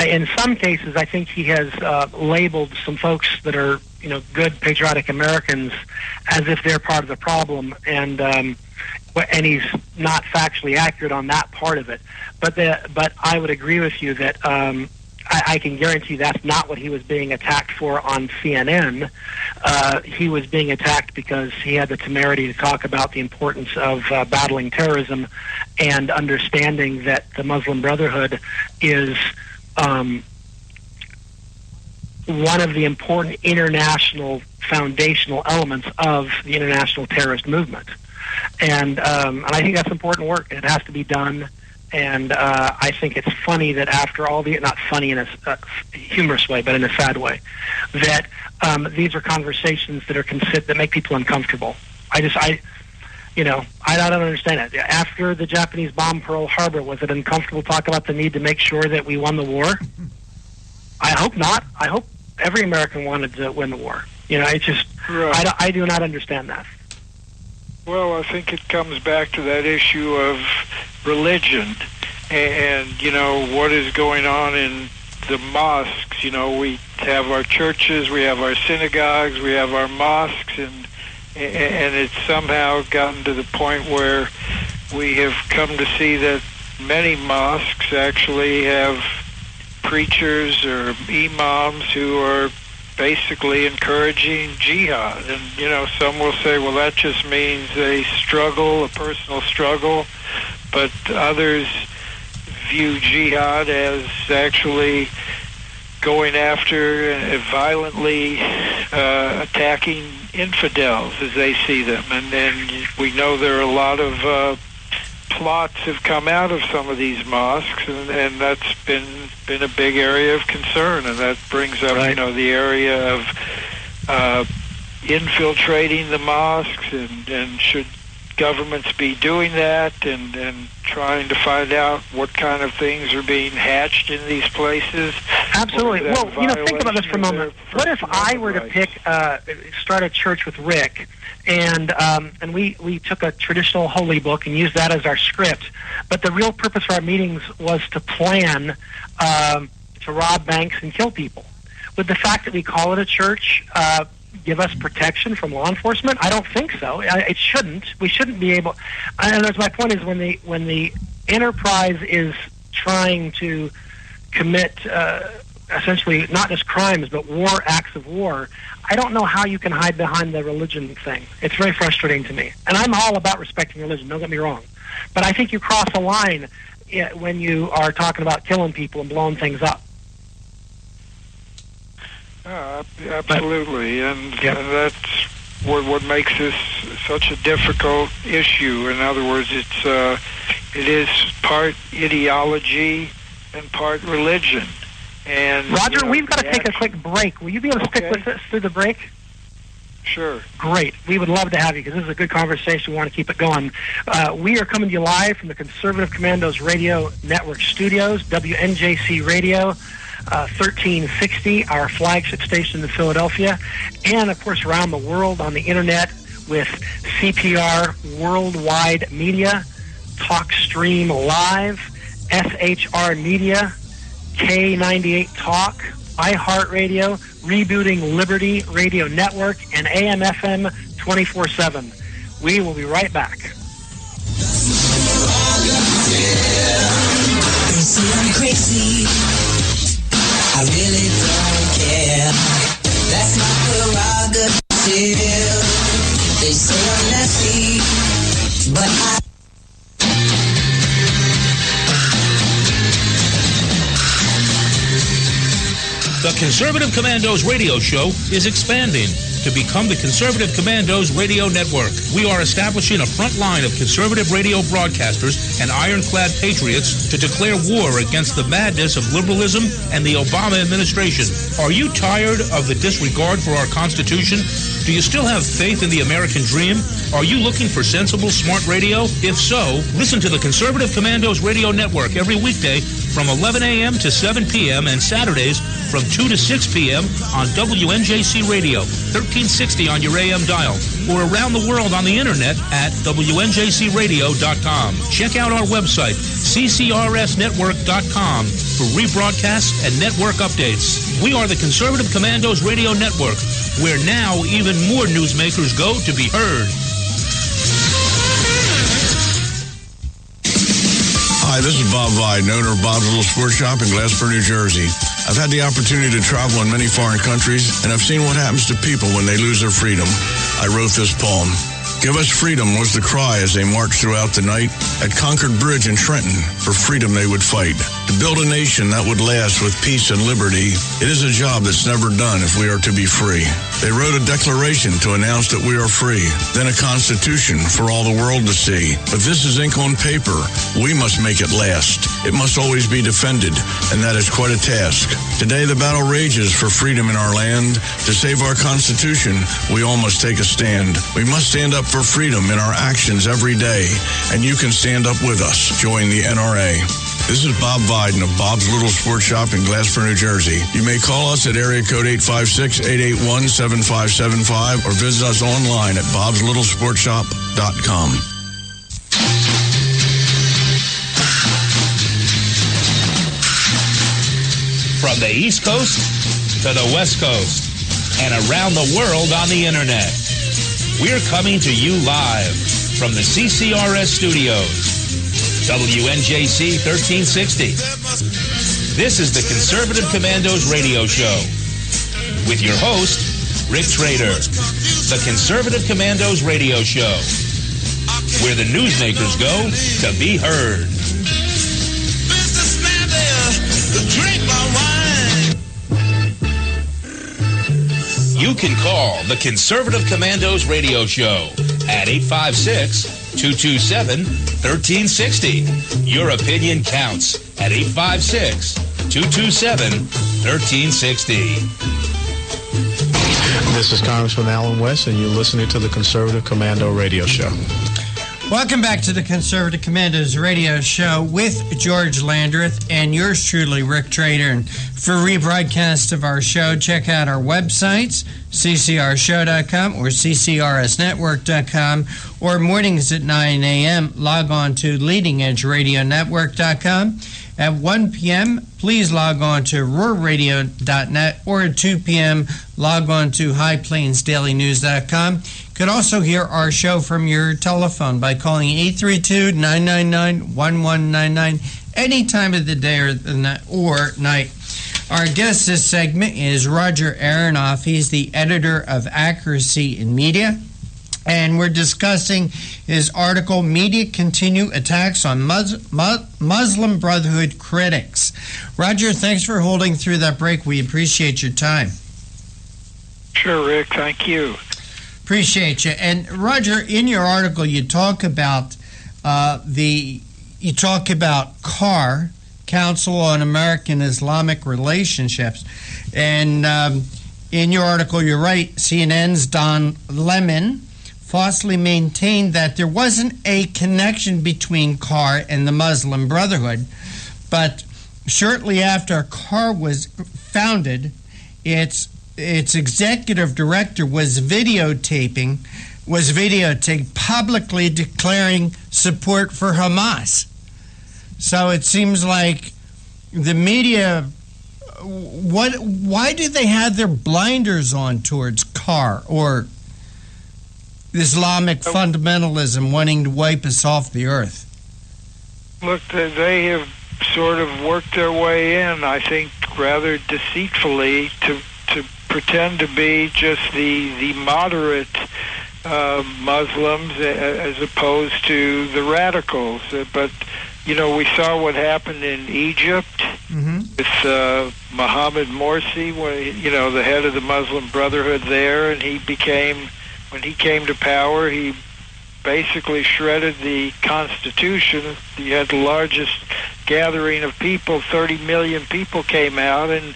M: In some cases, I think he has labeled some folks that are, good patriotic Americans as if they're part of the problem, and he's not factually accurate on that part of it. But I would agree with you that I can guarantee that's not what he was being attacked for on CNN. He was being attacked because he had the temerity to talk about the importance of battling terrorism and understanding that the Muslim Brotherhood is one of the important international foundational elements of the international terrorist movement. And I think that's important work. It has to be done. And I think it's funny that after all not funny in a humorous way, but in a sad way, that these are conversations that make people uncomfortable. I don't understand it. After the Japanese bombed Pearl Harbor, was it uncomfortable to talk about the need to make sure that we won the war? I hope not. I hope every American wanted to win the war. It's just, right. I do not understand that.
R: Well, I think it comes back to that issue of religion and what is going on in the mosques. We have our churches, we have our synagogues, we have our mosques, and it's somehow gotten to the point where we have come to see that many mosques actually have preachers or imams who are basically encouraging jihad. And, some will say, well, that just means a personal struggle, but others view jihad as actually going after and violently attacking infidels as they see them. And then we know there are a lot of plots have come out of some of these mosques, and that's been a big area of concern, and that brings up the area of infiltrating the mosques, and should governments be doing that, and trying to find out what kind of things are being hatched in these places.
M: Absolutely. Well, think about this for a moment. What if I were to start a church with Rick, and we took a traditional holy book and used that as our script, but the real purpose of our meetings was to plan to rob banks and kill people? Would the fact that we call it a church give us protection from law enforcement? I don't think so. It shouldn't. We shouldn't be able. And that's my point, is when the enterprise is trying to commit essentially not just crimes but acts of war, I don't know how you can hide behind the religion thing. It's very frustrating to me. And I'm all about respecting religion, don't get me wrong. But I think you cross a line when you are talking about killing people and blowing things up.
R: Absolutely, and that's what makes this such a difficult issue. In other words, it's It is part ideology and part religion. And
M: Roger, we've got to take a quick break. Will you be able to stick with us through the break?
R: Sure.
M: Great. We would love to have you because this is a good conversation. We want to keep it going. We are coming to you live from the Conservative Commandos Radio Network studios, WNJC Radio, 1360, our flagship station in Philadelphia, and, of course, around the world on the Internet with CPR Worldwide Media, TalkStream Live, SHR Media, K98 Talk, iHeartRadio, Rebooting Liberty Radio Network, and AM/FM 24/7. We will be right back.
O: They say I'm crazy. I really don't care. That's my prerogative. They say I'm nasty, but I...
J: The Conservative Commandos radio show is expanding to become the Conservative Commandos Radio Network. We are establishing a front line of conservative radio broadcasters and ironclad patriots to declare war against the madness of liberalism and the Obama administration. Are you tired of the disregard for our Constitution? Do you still have faith in the American dream? Are you looking for sensible, smart radio? If so, listen to the Conservative Commandos Radio Network every weekday from 11 a.m. to 7 p.m. and Saturdays from 2 to 6 p.m. on WNJC Radio, 1360 on your AM dial, or around the world on the Internet at WNJCradio.com. Check out our website, CCRSnetwork.com, for rebroadcasts and network updates. We are the Conservative Commandos Radio Network, where now even more newsmakers go to be heard.
N: Hi, this is Bob Vide, owner of Bob's Little Sports Shop in Glasper, New Jersey. I've had the opportunity to travel in many foreign countries, and I've seen what happens to people when they lose their freedom. I wrote this poem. Give us freedom was the cry as they marched throughout the night. At Concord Bridge in Trenton, for freedom they would fight. To build a nation that would last with peace and liberty, it is a job that's never done if we are to be free. They wrote a declaration to announce that we are free, then a constitution for all the world to see. But this is ink on paper. We must make it last. It must always be defended, and that is quite a task. Today the battle rages for freedom in our land. To save our Constitution, we all must take a stand. We must stand up for freedom in our actions every day, and you can stand up with us. Join the NRA. This is Bob Viden of Bob's Little Sports Shop in Glasper, New Jersey. You may call us at area code 856-881-7575 or visit us online at bobslittle.sportshop.com.
J: From the East Coast to the West Coast and around the world on the Internet, we're coming to you live from the CCRS studios, WNJC 1360. This is the Conservative Commandos radio show with your host, Rick Trader. The Conservative Commandos radio show, where the newsmakers go to be heard. You can call the Conservative Commandos radio show at 856-227-1360. Your opinion counts at 856-227-1360.
K: This is Congressman Alan West, and you're listening to the Conservative Commando radio show.
L: Welcome back to the Conservative Commandos radio show with George Landreth and yours truly, Rick Trader. And for rebroadcast of our show, check out our websites, ccrshow.com or ccrsnetwork.com, or mornings at 9 a.m., log on to leadingedgeradionetwork.com. At 1 p.m., please log on to roarradio.net, or at 2 p.m., log on to highplainsdailynews.com. You can also hear our show from your telephone by calling 832-999-1199 any time of the day or night. Our guest this segment is Roger Aronoff. He's the editor of Accuracy in Media. And we're discussing his article, Media Continue Attacks on Muslim Brotherhood Critics. Roger, thanks for holding through that break. We appreciate your time.
R: Sure, Rick. Thank you.
L: Appreciate you. And Roger, in your article, you talk about the you talk about CAR, Council on American Islamic Relationships, and in your article, you're right, CNN's Don Lemon falsely maintained that there wasn't a connection between CAR and the Muslim Brotherhood, but shortly after CAR was founded, its executive director was videotaped publicly declaring support for Hamas. So it seems like the media, why do they have their blinders on towards CAR or Islamic fundamentalism wanting to wipe us off the earth?
R: Look, they have sort of worked their way in, I think, rather deceitfully to pretend to be just the moderate Muslims as opposed to the radicals. But, you know, we saw what happened in Egypt with Mohammed Morsi, you know, the head of the Muslim Brotherhood there, and when he came to power, he basically shredded the Constitution. You had the largest gathering of people, 30 million people came out, and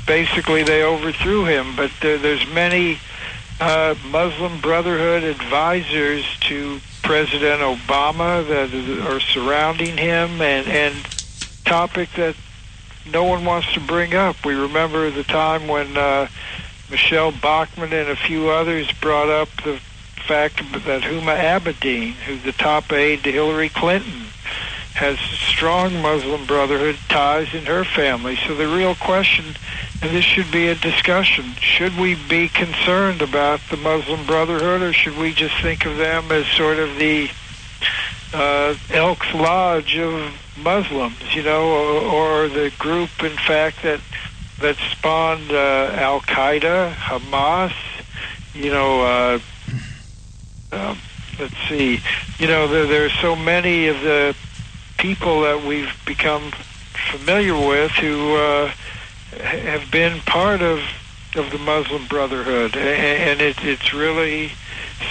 R: basically they overthrew him. But there's many Muslim Brotherhood advisors to President Obama that are surrounding him, and topic that no one wants to bring up. We remember the time when Michelle Bachmann and a few others brought up the fact that Huma Abedin, who's the top aide to Hillary Clinton, has strong Muslim Brotherhood ties in her family. So the real question, and this should be a discussion, should we be concerned about the Muslim Brotherhood, or should we just think of them as sort of the Elks Lodge of Muslims, you know, or the group, in fact, that spawned Al-Qaeda, Hamas, you know, let's see, you know, there are so many of the people that we've become familiar with who have been part of the Muslim Brotherhood, and it's really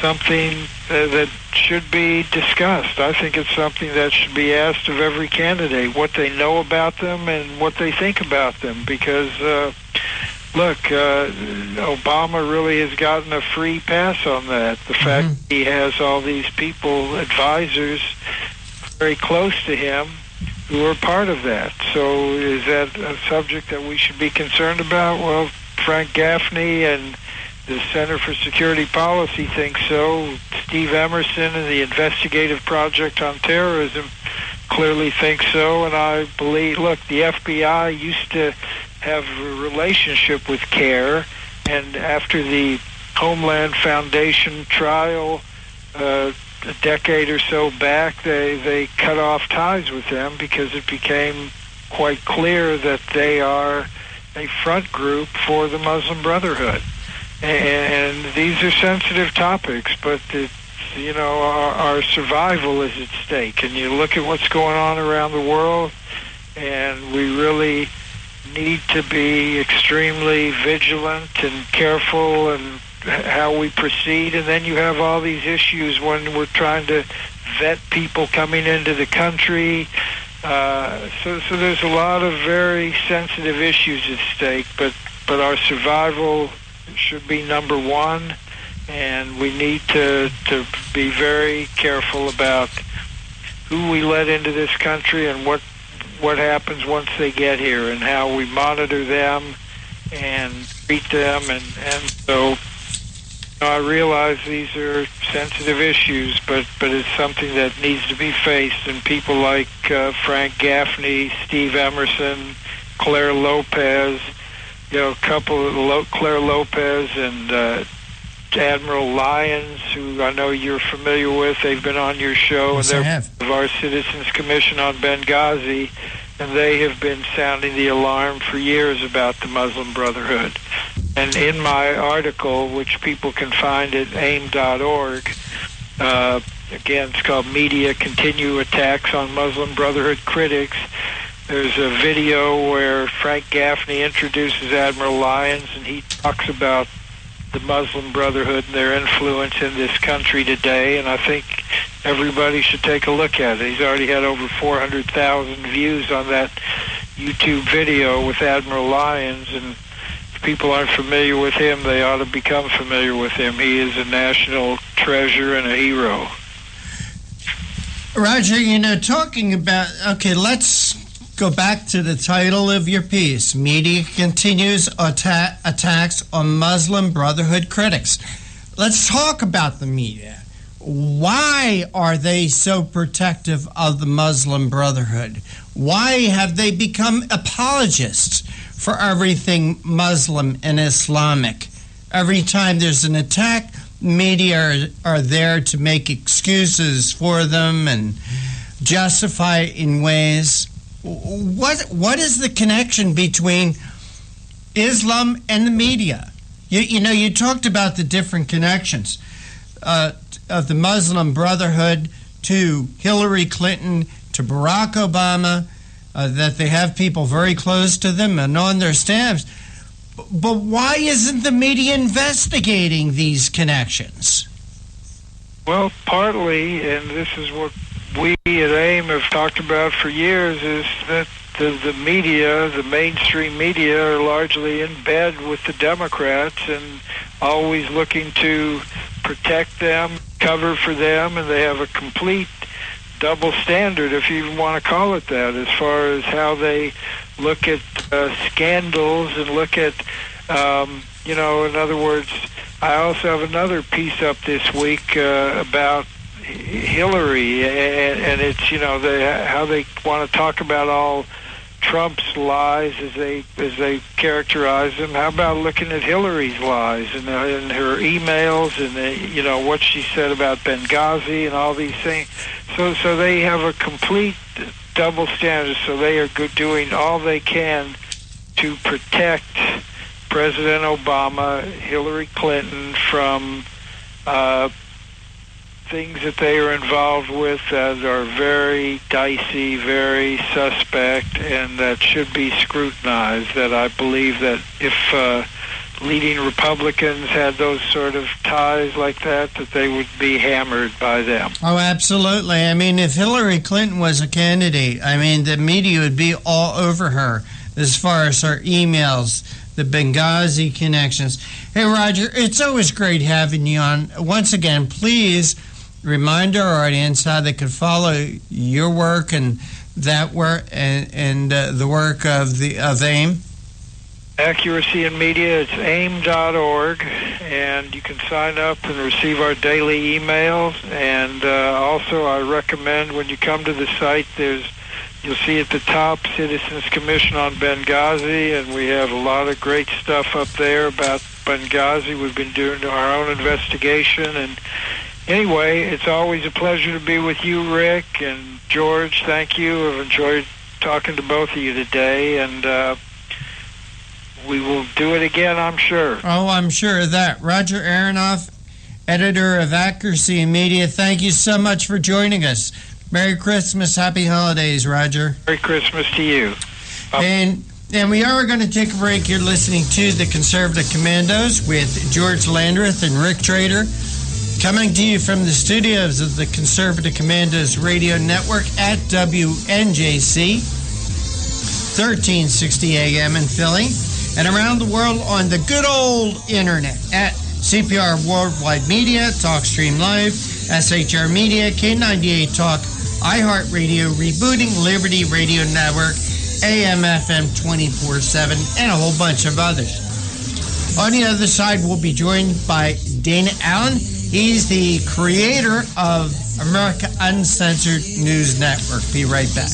R: something that should be discussed. I think it's something that should be asked of every candidate, what they know about them and what they think about them, because look, Obama really has gotten a free pass on that. The fact he has all these people, advisors, very close to him who are part of that. So is that a subject that we should be concerned about? Well, Frank Gaffney and the Center for Security Policy think so. Steve Emerson and the Investigative Project on Terrorism clearly think so. And I believe, look, the FBI used to have a relationship with CARE, and after the Homeland Foundation trial a decade or so back, they cut off ties with them because it became quite clear that they are a front group for the Muslim Brotherhood. And these are sensitive topics, but you know, our survival is at stake. And you look at what's going on around the world, and we really need to be extremely vigilant and careful in how we proceed. And then you have all these issues when we're trying to vet people coming into the country. So there's a lot of very sensitive issues at stake, but our survival should be number one, and we need to be very careful about who we let into this country and what happens once they get here, and how we monitor them and treat them. And so, you know, I realize these are sensitive issues, but it's something that needs to be faced. And people like Frank Gaffney, Steve Emerson, Claire Lopez, you know, Claire Lopez and Admiral Lyons, who I know you're familiar with. They've been on your show,
L: yes,
R: and they're of our Citizens Commission on Benghazi, and they have been sounding the alarm for years about the Muslim Brotherhood. And in my article, which people can find at AIM.org, again, it's called Media Continue Attacks on Muslim Brotherhood Critics. There's a video where Frank Gaffney introduces Admiral Lyons, and he talks about the Muslim Brotherhood and their influence in this country today. And I think everybody should take a look at it. He's already had over 400,000 views on that YouTube video with Admiral Lyons, and if people aren't familiar with him, they ought to become familiar with him. He is a national treasure and a hero.
L: Roger, talking about, okay, let's go back to the title of your piece. Media continues attacks on Muslim Brotherhood critics. Let's talk about the media. Why are they so protective of the Muslim Brotherhood? Why have they become apologists for everything Muslim and Islamic? Every time there's an attack, media are there to make excuses for them and justify it in ways. What is the connection between Islam and the media? You talked about the different connections of the Muslim Brotherhood to Hillary Clinton, to Barack Obama, that they have people very close to them and on their staffs. But why isn't the media investigating these connections?
R: Well, partly, and this is what we at AIM have talked about for years, is that the media, the mainstream media, are largely in bed with the Democrats and always looking to protect them, cover for them, and they have a complete double standard, if you even want to call it that, as far as how they look at scandals and look at, in other words, I also have another piece up this week about Hillary, and it's, how they want to talk about all Trump's lies as they characterize them. How about looking at Hillary's lies and her emails and what she said about Benghazi and all these things? So they have a complete double standard. So they are doing all they can to protect President Obama, Hillary Clinton from things that they are involved with that are very dicey, very suspect, and that should be scrutinized. That I believe that if leading Republicans had those sort of ties like that they would be hammered by them.
L: Oh, absolutely. I mean, if Hillary Clinton was a candidate, the media would be all over her as far as her emails, the Benghazi connections. Hey, Roger, it's always great having you on. Once again, please remind our audience how they could follow your work and that work and the work of AIM.
R: Accuracy in Media, it's aim.org, and you can sign up and receive our daily emails. And also I recommend when you come to the site, you'll see at the top Citizens Commission on Benghazi, and we have a lot of great stuff up there about Benghazi. We've been doing our own investigation, and anyway, it's always a pleasure to be with you, Rick, and George, thank you. I've enjoyed talking to both of you today, and we will do it again, I'm sure.
L: Oh, I'm sure of that. Roger Aronoff, editor of Accuracy in Media, thank you so much for joining us. Merry Christmas, Happy Holidays, Roger.
R: Merry Christmas to you.
L: And we are going to take a break. You're listening to the Conservative Commandos with George Landreth and Rick Trader, coming to you from the studios of the Conservative Commandos Radio Network at WNJC, 1360 AM in Philly, and around the world on the good old internet at CPR Worldwide Media, TalkStream Live, SHR Media, K98 Talk, iHeartRadio, Rebooting Liberty Radio Network, AM/FM 24/7, and a whole bunch of others. On the other side, we'll be joined by Dana Allen. He's the creator of America Uncensored News Network. Be right back.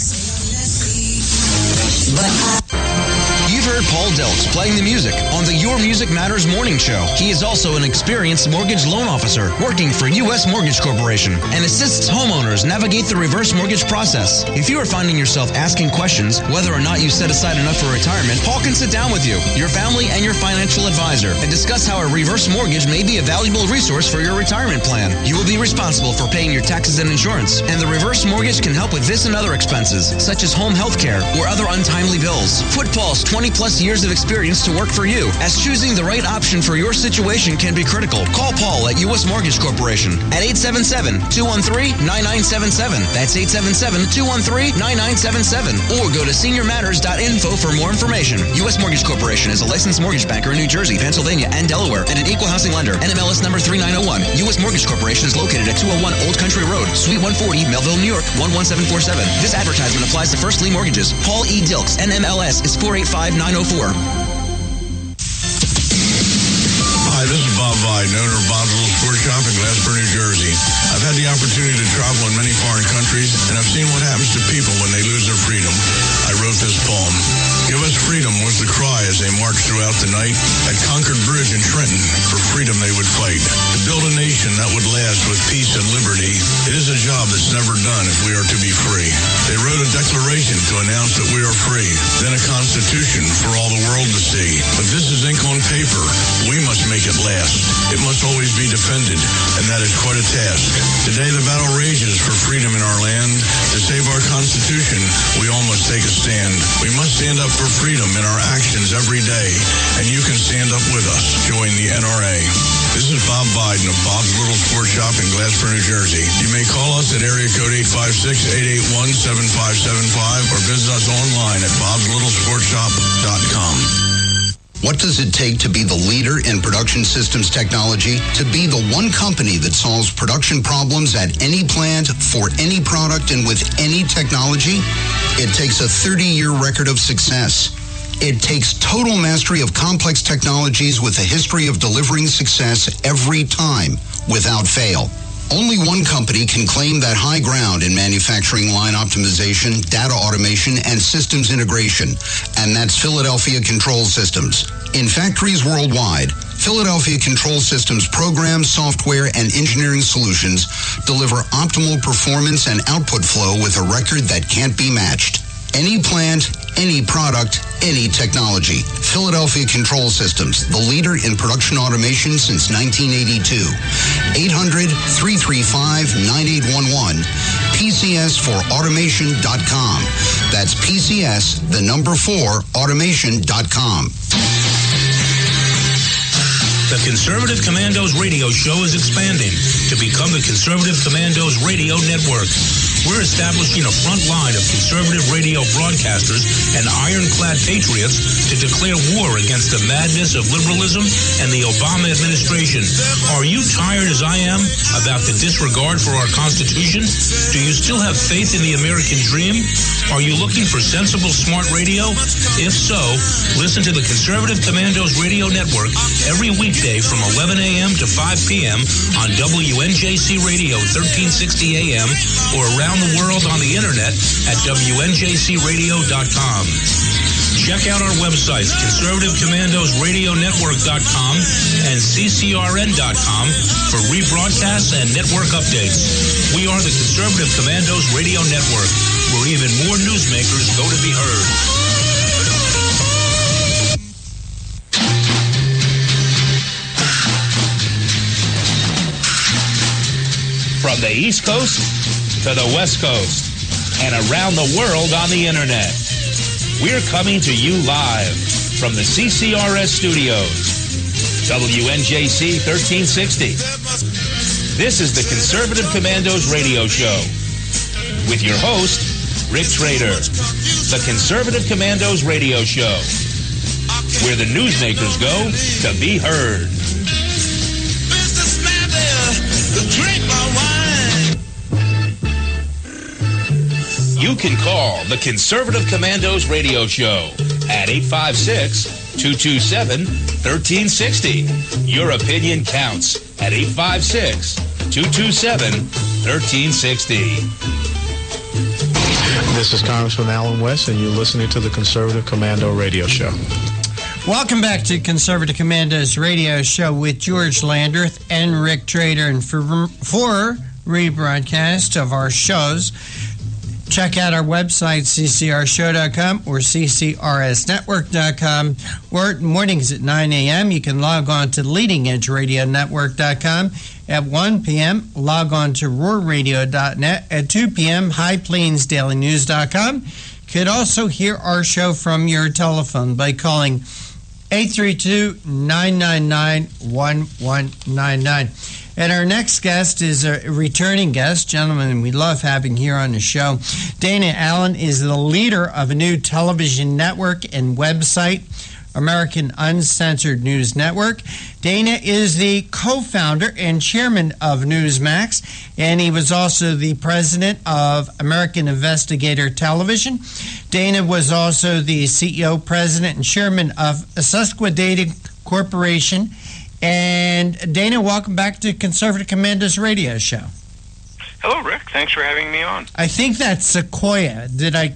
P: You've heard Paul Deltz playing the music on the Your Music Matters morning show. He is also an experienced mortgage loan officer working for U.S. Mortgage Corporation and assists homeowners navigate the reverse mortgage process. If you are finding yourself asking questions whether or not you set aside enough for retirement, Paul can sit down with you, your family, and your financial advisor and discuss how a reverse mortgage may be a valuable resource for your retirement plan. You will be responsible for paying your taxes and insurance, and the reverse mortgage can help with this and other expenses, such as home health care or other untimely bills. Put Paul's 20% 20-plus years of experience to work for you, as choosing the right option for your situation can be critical. Call Paul at U.S. Mortgage Corporation at 877-213-9977. That's 877-213-9977. Or go to seniormatters.info for more information. U.S. Mortgage Corporation is a licensed mortgage banker in New Jersey, Pennsylvania, and Delaware, and an equal housing lender. NMLS number 3901. U.S. Mortgage Corporation is located at 201 Old Country Road, Suite 140, Melville, New York, 11747. This advertisement applies to first lien mortgages. Paul E. Dilks, NMLS is 485904.
N: Hi, this is Bob Vide, owner of Bob's Little Sports Shop in Glasper, New Jersey. I've had the opportunity to travel in many foreign countries, and I've seen what happens to people when they lose their freedom. I wrote this poem. Give us freedom was the cry as they marched throughout the night. At Concord Bridge in Trenton, for freedom they would fight. To build a nation that would last with peace and liberty, it is a job that's never done if we are to be free. They wrote a declaration to announce that we are free, then a constitution for all the world to see. But this is ink on paper. We must make it last. It must always be defended, and that is quite a task. Today the battle rages for freedom in our land. To save our Constitution, we all must take a stand. We must stand up for freedom in our actions every day, and you can stand up with us. Join the NRA. This is Bob Biden of Bob's Little Sports Shop in Glasper, New Jersey. You may call us at area code 856-881-7575 or visit us online at bobslittle.sportshop.com.
Q: What does it take to be the leader in production systems technology? To be the one company that solves production problems at any plant, for any product, and with any technology? It takes a 30-year record of success. It takes total mastery of complex technologies with a history of delivering success every time, without fail. Only one company can claim that high ground in manufacturing line optimization, data automation, and systems integration, and that's Philadelphia Control Systems. In factories worldwide, Philadelphia Control Systems programs, software, and engineering solutions deliver optimal performance and output flow with a record that can't be matched. Any plant, any product, any technology. Philadelphia Control Systems, the leader in production automation since 1982. 800-335-9811. PCS4automation.com. That's PCS, the number 4, automation.com.
J: The Conservative Commandos radio show is expanding to become the Conservative Commandos Radio Network. We're establishing a front line of conservative radio broadcasters and ironclad patriots to declare war against the madness of liberalism and the Obama administration. Are you tired, as I am, about the disregard for our Constitution? Do you still have faith in the American dream? Are you looking for sensible, smart radio? If so, listen to the Conservative Commandos Radio Network every weekday from 11 a.m. to 5 p.m. on WNJC Radio 1360 a.m. or around the world on the internet at WNJCradio.com. Check out our websites, ConservativeCommandosRadioNetwork.com and CCRN.com for rebroadcasts and network updates. We are the Conservative Commandos Radio Network, where even more newsmakers go to be heard. From the East Coast to the West Coast and around the world on the internet, we're coming to you live from the CCRS studios, WNJC 1360. This is the Conservative Commandos radio show with your host, Rick Trader. The Conservative Commandos radio show, where the newsmakers go to be heard. Drink my wine. You can call the Conservative Commandos radio show at 856-227-1360. Your opinion counts at 856-227-1360.
K: This is Congressman Alan West, and you're listening to the Conservative Commando radio show.
L: Welcome back to Conservative Commandos radio show with George Landreth and Rick Trader. And for rebroadcast of our shows, check out our website, ccrshow.com or ccrsnetwork.com. Or mornings at 9 a.m., you can log on to leadingedgeradionetwork.com. At 1 p.m., log on to roarradio.net. At 2 p.m., highplainsdailynews.com. You could also hear our show from your telephone by calling 832-999-1199. And our next guest is a returning guest, gentleman we love having here on the show. Dana Allen is the leader of a new television network and website, American Uncensored News Network. Dana is the co-founder and chairman of Newsmax, and he was also the president of American Investigator Television. Dana was also the CEO, president, and chairman of Susquehanna Corporation. And Dana, welcome back to Conservative Commando's radio show.
S: Hello, Rick. Thanks for having me on.
L: I think that's Sequoia. Did I?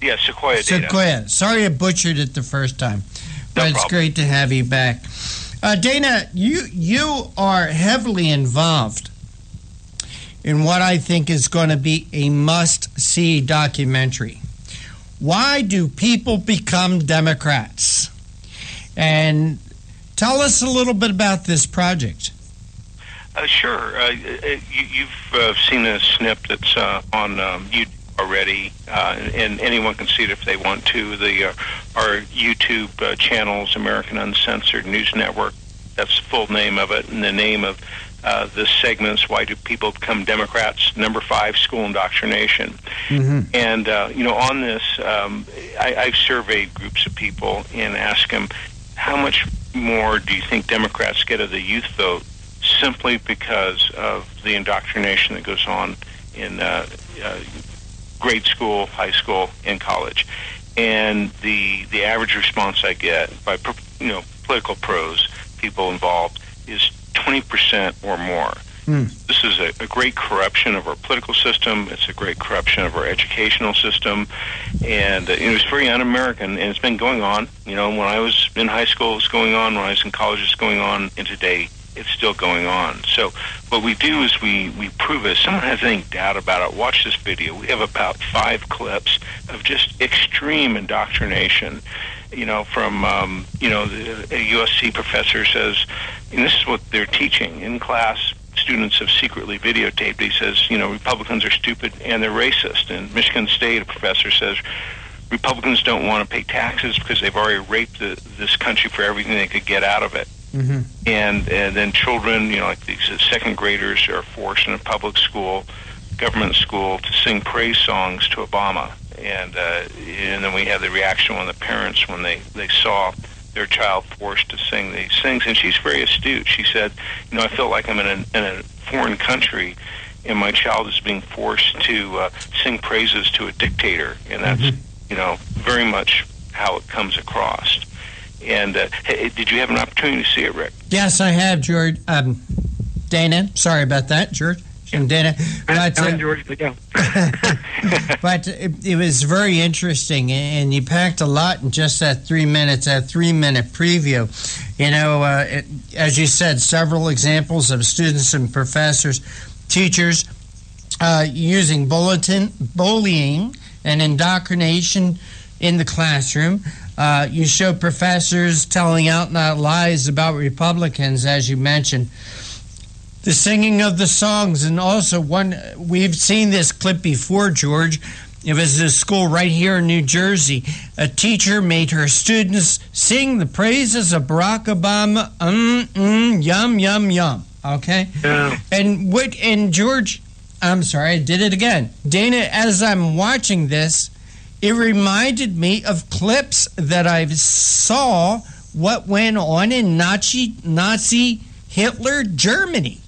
S: Yeah, Sequoia Data.
L: Sequoia. Sorry I butchered it the first time. But it's great to have you back. Dana, you are heavily involved in what I think is going to be a must-see documentary. Why do people become Democrats? And tell us a little bit about this project.
S: Sure. You've seen a snip that's on YouTube already, and anyone can see it if they want to. Our YouTube channels, American Uncensored News Network, that's the full name of it, and the name of the segments, Why Do People Become Democrats? Number 5, School Indoctrination. Mm-hmm. And, on this, I've surveyed groups of people and asked them, how much more do you think Democrats get of the youth vote simply because of the indoctrination that goes on in grade school, high school, and college? And the average response I get by political pros, people involved, is 20% or more. This is a great corruption of our political system. It's a great corruption of our educational system, and it was very un-American. And it's been going on. When I was in high school, it was going on. When I was in college, it's going on. And today, it's still going on. So what we do is we prove it. If someone has any doubt about it, watch this video. We have about 5 clips of just extreme indoctrination. From a USC professor says, and this is what they're teaching in class. Students have secretly videotaped. He says, Republicans are stupid and they're racist. And Michigan State, a professor says, Republicans don't want to pay taxes because they've already raped this country for everything they could get out of it. Mm-hmm. And then children, like these second graders, are forced in a public school, government school, to sing praise songs to Obama. And then we have the reaction when the parents, when they saw their child forced to sing these things. And she's very astute. She said, I feel like I'm in a foreign country, and my child is being forced to sing praises to a dictator. And that's, very much how it comes across. And did you have an opportunity to see it, Rick?
L: Yes, I have, George. Dana, sorry about that, George. And Dana, but,
M: George, but yeah.
L: But it was very interesting, and you packed a lot in just that 3 minutes, that 3-minute preview. As you said, several examples of students and professors, teachers using bullying and indoctrination in the classroom. You show professors telling out and out lies about Republicans, as you mentioned. The singing of the songs, and also we've seen this clip before, George. It was a school right here in New Jersey. A teacher made her students sing the praises of Barack Obama. Yum, yum, yum. Okay? Yeah. And George, I'm sorry, I did it again. Dana, as I'm watching this, it reminded me of clips that I saw what went on in Nazi Hitler Germany.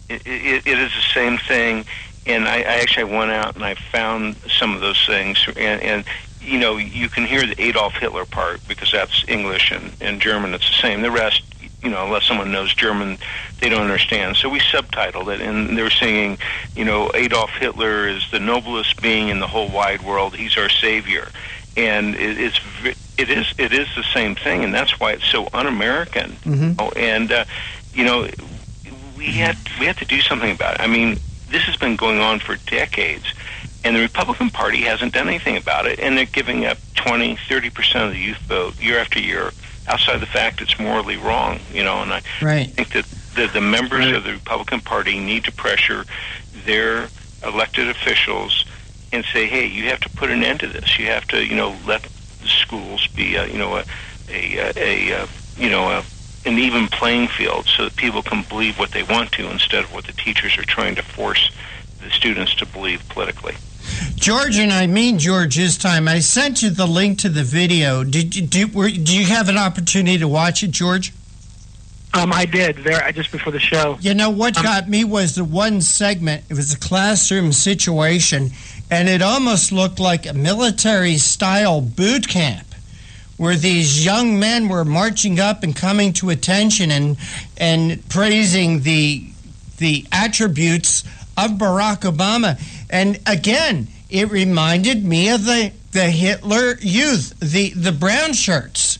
S: It is the same thing, and I actually went out and I found some of those things, and you can hear the Adolf Hitler part because that's English, and in German it's the same. The rest, unless someone knows German, they don't understand. So we subtitled it, and they were singing, Adolf Hitler is the noblest being in the whole wide world. He's our savior, and it is the same thing, and that's why it's so un-American. Mm-hmm. And we have to do something about it. I mean, this has been going on for decades, and the Republican Party hasn't done anything about it, and they're giving up 20, 30% of the youth vote year after year, outside the fact it's morally wrong, and I think that the members of the Republican Party need to pressure their elected officials and say, hey, you have to put an end to this. You have to, let the schools be, an even playing field so that people can believe what they want to instead of what the teachers are trying to force the students to believe politically.
L: George, and I mean George this time, I sent you the link to the video. Do you have an opportunity to watch it, George?
M: I did there just before the show.
L: You know what got me was the one segment. It was a classroom situation, and it almost looked like a military-style boot camp, where these young men were marching up and coming to attention and praising the attributes of Barack Obama. And again, it reminded me of the Hitler Youth, the brown shirts.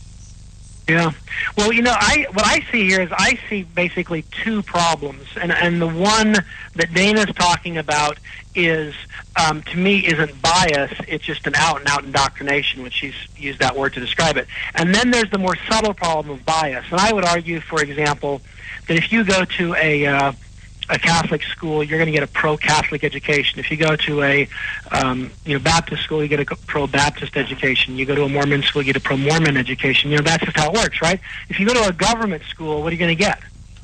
M: Yeah. Well, what I see here is I see basically two problems, and the one that Dana's talking about is, to me, isn't bias. It's just an out-and-out indoctrination, which she's used that word to describe it. And then there's the more subtle problem of bias. And I would argue, for example, that if you go to a Catholic school, you're going to get a pro-Catholic education. If you go to a Baptist school, you get a pro-Baptist education. You go to a Mormon school, you get a pro-Mormon education. That's just how it works, right? If you go to a government school, what are you going to get?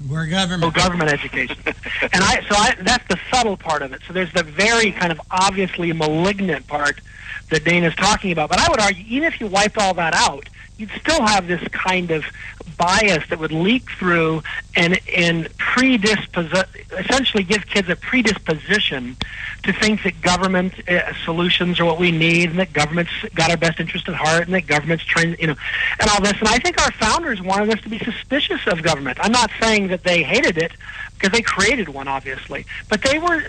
L: We're government.
M: Government education. And that's the subtle part of it. So there's the very kind of obviously malignant part that Dana's talking about. But I would argue, even if you wiped all that out, you'd still have this kind of bias that would leak through and essentially give kids a predisposition to think that government solutions are what we need, and that government's got our best interest at heart, and that government's trying, and all this. And I think our founders wanted us to be suspicious of government. I'm not saying that they hated it, because they created one, obviously, but they were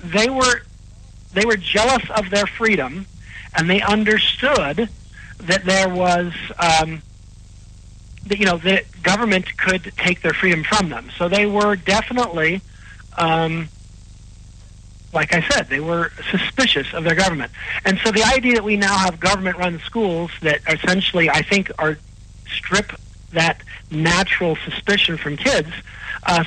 M: jealous of their freedom, and they understood that there was that government could take their freedom from them. So they were definitely, like I said, they were suspicious of their government. And so the idea that we now have government-run schools that essentially, I think, strip that natural suspicion from kids,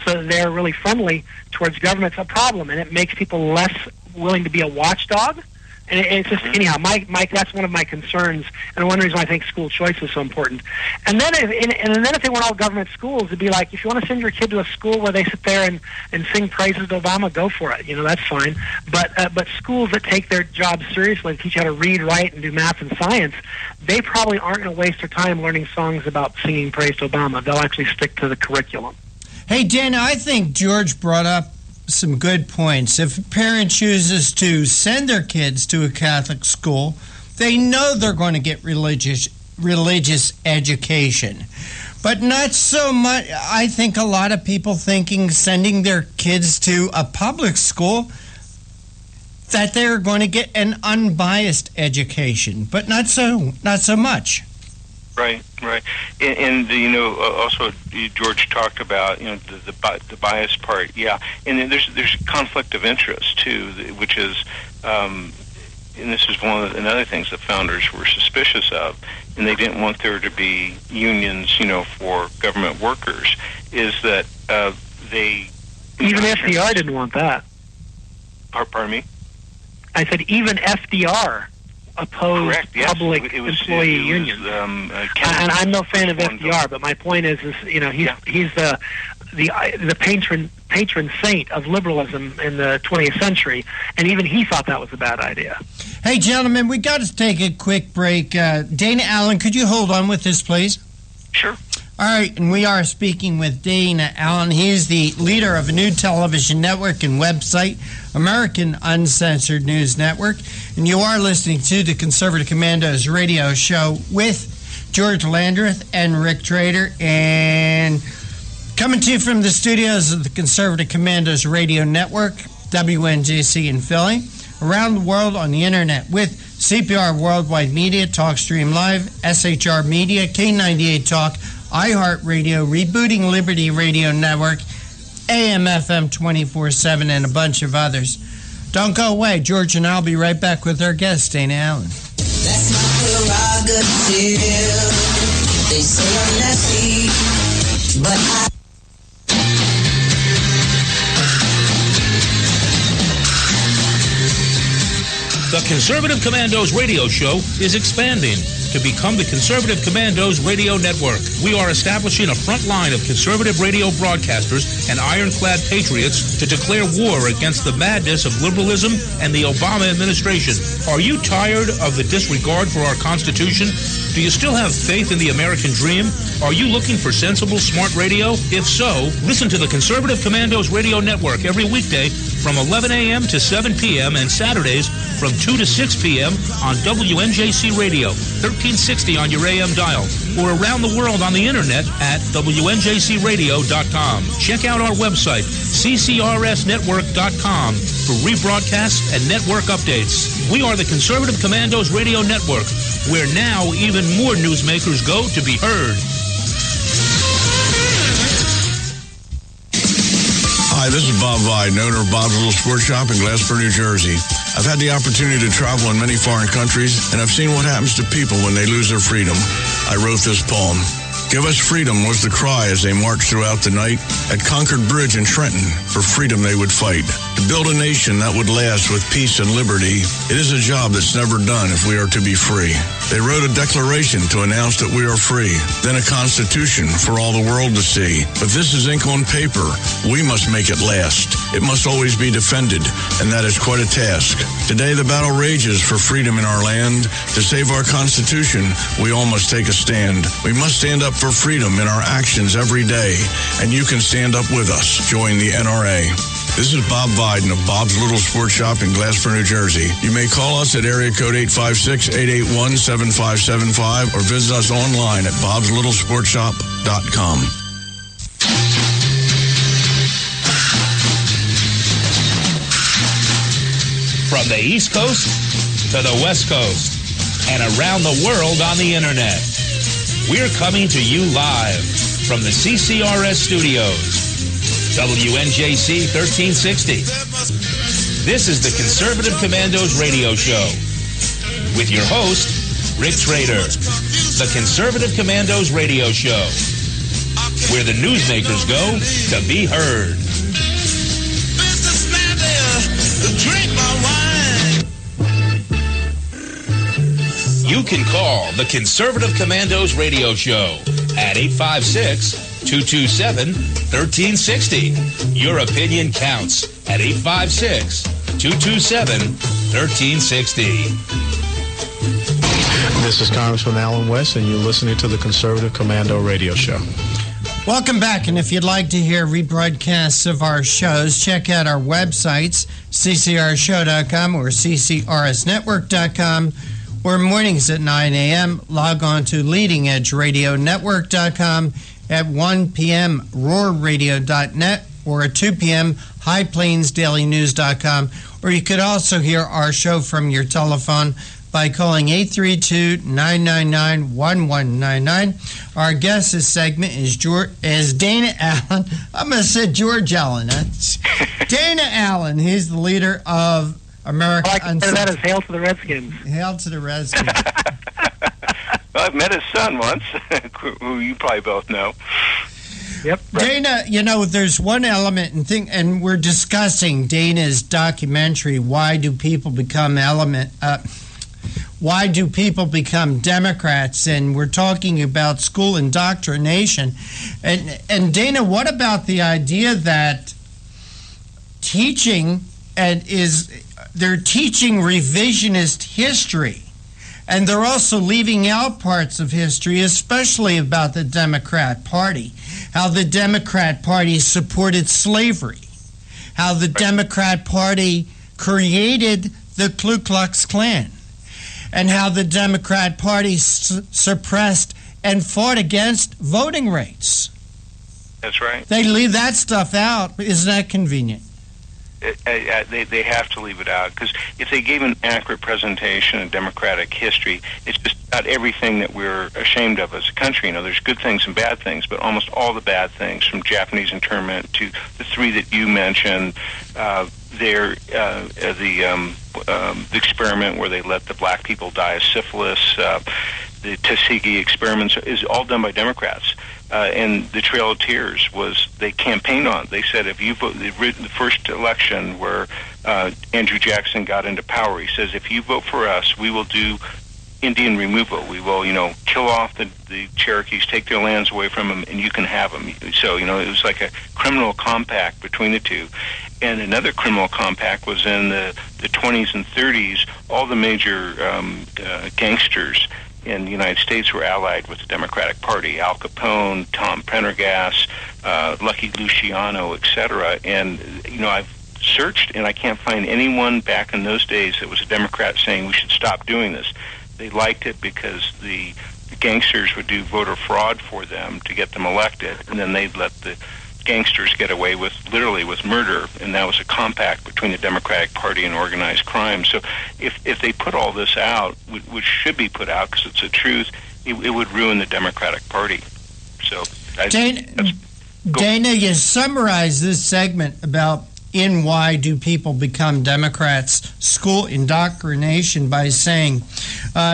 M: so that they're really friendly towards government's a problem, and it makes people less willing to be a watchdog. And it's just, anyhow, Mike, that's one of my concerns, and one reason why I think school choice is so important. And then if they weren't all government schools, it'd be like, if you want to send your kid to a school where they sit there and sing praises to Obama, go for it. That's fine. But schools that take their job seriously and teach how to read, write, and do math and science, they probably aren't going to waste their time learning songs about singing praise to Obama. They'll actually stick to the curriculum.
L: Hey, Dana, I think George brought up some good points. If a parent chooses to send their kids to a Catholic school, they know they're going to get religious education. But not so much. I think a lot of people thinking sending their kids to a public school that they're going to get an unbiased education, but not so much.
S: Right. And also George talked about, the bias part. Yeah. And then there's conflict of interest too, which is, and this is another things that founders were suspicious of, and they didn't want there to be unions, for government workers, is that they...
M: Even FDR didn't want that.
S: Pardon me?
M: I said even FDR opposed public employee unions. And I'm no fan of FDR, but my point is he's the patron saint of liberalism in the 20th century, and even he thought that was a bad idea.
L: Hey, gentlemen, we got to take a quick break. Dana Allen, could you hold on with this, please?
S: Sure.
L: All right, and we are speaking with Dana Allen. He is the leader of a new television network and website, American Uncensored News Network. And you are listening to the Conservative Commandos radio show with George Landreth and Rick Trader. And coming to you from the studios of the Conservative Commandos radio network, WNJC in Philly, around the world on the internet with CPR Worldwide Media, TalkStream Live, SHR Media, K98 Talk, iHeartRadio, Rebooting Liberty Radio Network, AM/FM 24/7, and a bunch of others. Don't go away. George and I'll be right back with our guest, Dana Allen.
O: That's my prerogative. They say I'm nasty, but I...
J: The Conservative Commandos radio show is expanding to become the Conservative Commandos Radio Network. We are establishing a front line of conservative radio broadcasters and ironclad patriots to declare war against the madness of liberalism and the Obama administration. Are you tired of the disregard for our Constitution? Do you still have faith in the American dream? Are you looking for sensible, smart radio? If so, listen to the Conservative Commandos Radio Network every weekday from 11 a.m. to 7 p.m. and Saturdays from 2 to 6 p.m. on WNJC Radio, 1360 on your AM dial, or around the world on the internet at WNJCradio.com. Check out our website, CCRSnetwork.com, for rebroadcasts and network updates. We are the Conservative Commandos Radio Network, where now even more newsmakers go to be heard.
N: Hi, this is Bob Vide, owner of Bob's Little Sports Shop in Glasper, New Jersey. I've had the opportunity to travel in many foreign countries, and I've seen what happens to people when they lose their freedom. I wrote this poem. Give us freedom was the cry as they marched throughout the night. At Concord Bridge in Trenton, for freedom they would fight. To build a nation that would last with peace and liberty, it is a job that's never done if we are to be free. They wrote a declaration to announce that we are free, then a constitution for all the world to see. But this is ink on paper. We must make it last. It must always be defended, and that is quite a task. Today the battle rages for freedom in our land. To save our Constitution, we all must take a stand. We must stand up for freedom in our actions every day, and you can stand up with us. Join the NRA. This is Bob Biden of Bob's Little Sports Shop in Glasper, New Jersey. You may call us at area code 856-881-7575 or visit us online at bobslittle.sportshop.com.
J: From the East Coast to the West Coast and around the world on the internet, we're coming to you live from the CCRS studios, WNJC 1360. This is the Conservative Commandos radio show with your host, Rick Trader. The Conservative Commandos radio show, where the newsmakers go to be heard. You can call the Conservative Commandos radio show at 856-227-1360. Your opinion counts at 856-227-1360.
K: This is Congressman Alan West, and you're listening to the Conservative Commando radio show.
L: Welcome back, and if you'd like to hear rebroadcasts of our shows, check out our websites, ccrshow.com or ccrsnetwork.com, or mornings at 9 a.m. Log on to leadingedgeradionetwork.com, at 1 p.m. roarradio.net, or at 2 p.m. highplainsdailynews.com, or you could also hear our show from your telephone by calling 832-999-1199. Our guest this segment is Dana Allen. I'm going to say George Allen. Dana Allen. He's the leader of America.
M: I like that as Hail to the Redskins.
L: Hail to the Redskins.
S: Well, I've met his son once, who you probably both know.
M: Yep.
L: Dana, there's one element and we're discussing Dana's documentary, Why Do People Become Democrats? And we're talking about school indoctrination. And Dana, what about the idea that they're teaching revisionist history, and they're also leaving out parts of history, especially about the Democrat Party, how the Democrat Party supported slavery, how the Democrat Party created the Ku Klux Klan, and how the Democrat Party suppressed and fought against voting rights.
S: That's right.
L: They leave that stuff out. Isn't that convenient?
S: They have to leave it out, because if they gave an accurate presentation of democratic history, it's just not everything that we're ashamed of as a country. There's good things and bad things, but almost all the bad things, from Japanese internment to the three that you mentioned, the experiment where they let the black people die of syphilis, the Tuskegee experiments, is all done by Democrats. and the Trail of Tears was they campaigned on. They said if you vote, the first election where Andrew Jackson got into power, he says if you vote for us, we will do Indian removal. We will, kill off the Cherokees, take their lands away from them, and you can have them. So, it was like a criminal compact between the two. And another criminal compact was in the 20s and 30s. All the major gangsters in the United States were allied with the Democratic Party. Al Capone, Tom Prendergast, Lucky Luciano, etc. And, I've searched, and I can't find anyone back in those days that was a Democrat saying we should stop doing this. They liked it because the gangsters would do voter fraud for them to get them elected, and then they'd let the gangsters get away with murder, and that was a compact between the Democratic Party and organized crime. So if they put all this out, which should be put out because it's the truth, it would ruin the Democratic Party. So
L: Dana, you summarized this segment about in why do people become Democrats, school indoctrination, by saying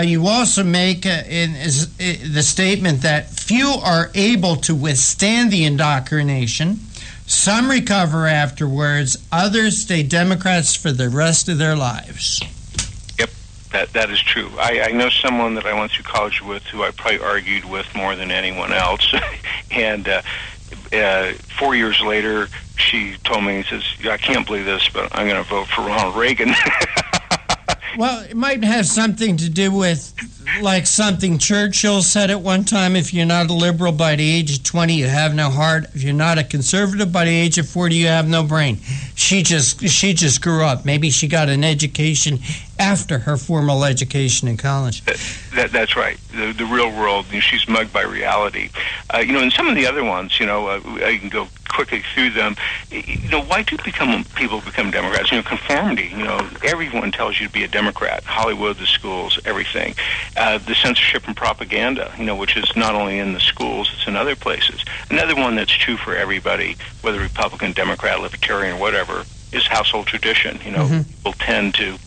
L: you also make the statement that few are able to withstand the indoctrination. Some recover afterwards. Others stay Democrats for the rest of their lives.
S: Yep, that is true. I know someone that I went through college with who I probably argued with more than anyone else. And 4 years later, she told me, he says, I can't believe this, but I'm going to vote for Ronald Reagan.
L: Well, it might have something to do with, like something Churchill said at one time, if you're not a liberal by the age of 20, you have no heart. If you're not a conservative by the age of 40, you have no brain. She just grew up. Maybe she got an education after her formal education in college.
S: That's right. The real world, she's mugged by reality. And some of the other ones, I can go quickly through them. Why do people become Democrats? Conformity. Everyone tells you to be a Democrat. Hollywood, the schools, everything. The censorship and propaganda, which is not only in the schools, it's in other places. Another one that's true for everybody, whether Republican, Democrat, Libertarian, whatever, is household tradition. People tend to,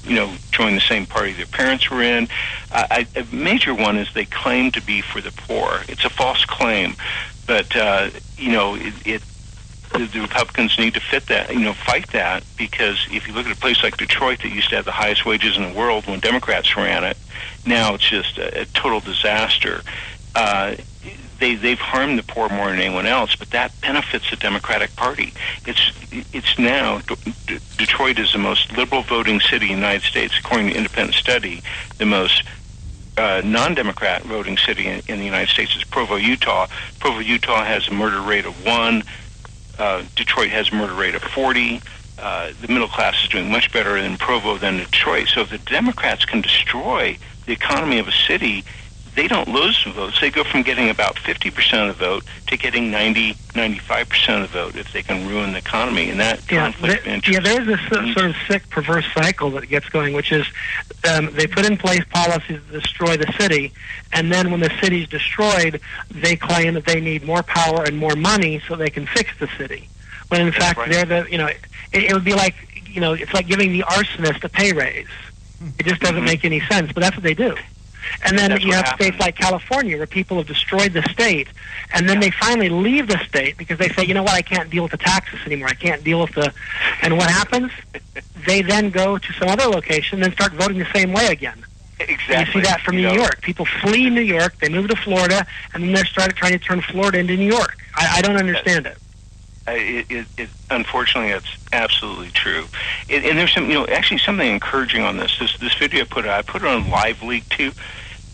S: join the same party their parents were in. A major one is they claim to be for the poor. It's a false claim, but the Republicans need to fight that, because if you look at a place like Detroit that used to have the highest wages in the world when Democrats ran it, now it's just a total disaster. They've harmed the poor more than anyone else, but that benefits the Democratic Party. It's now, Detroit is the most liberal voting city in the United States, according to an independent study. The most non-Democrat voting city in the United States is Provo, Utah. Provo, Utah has a murder rate of 1. Detroit has a murder rate of 40. The middle class is doing much better in Provo than Detroit. So if the Democrats can destroy the economy of a city, they don't lose the votes. They go from getting about 50% of the vote to getting 95% of the vote if they can ruin the economy. And that conflict of interest.
M: Yeah, there's this sort of sick, perverse cycle that gets going, which is they put in place policies to destroy the city, and then when the city's destroyed, they claim that they need more power and more money so they can fix the city. When in fact, they're it would be like, it's like giving the arsonist a pay raise. It just doesn't make any sense, but that's what they do. And then you have states like California where people have destroyed the state, and then they finally leave the state because they say, I can't deal with the taxes anymore. I can't deal with the... And what happens? They then go to some other location and start voting the same way again.
S: Exactly.
M: And you see that from New York. People flee New York, they move to Florida, and then they started trying to turn Florida into New York. I don't understand it.
S: Unfortunately, that's absolutely true. And there's some, actually something encouraging on this. This video I put it on Live Leak too.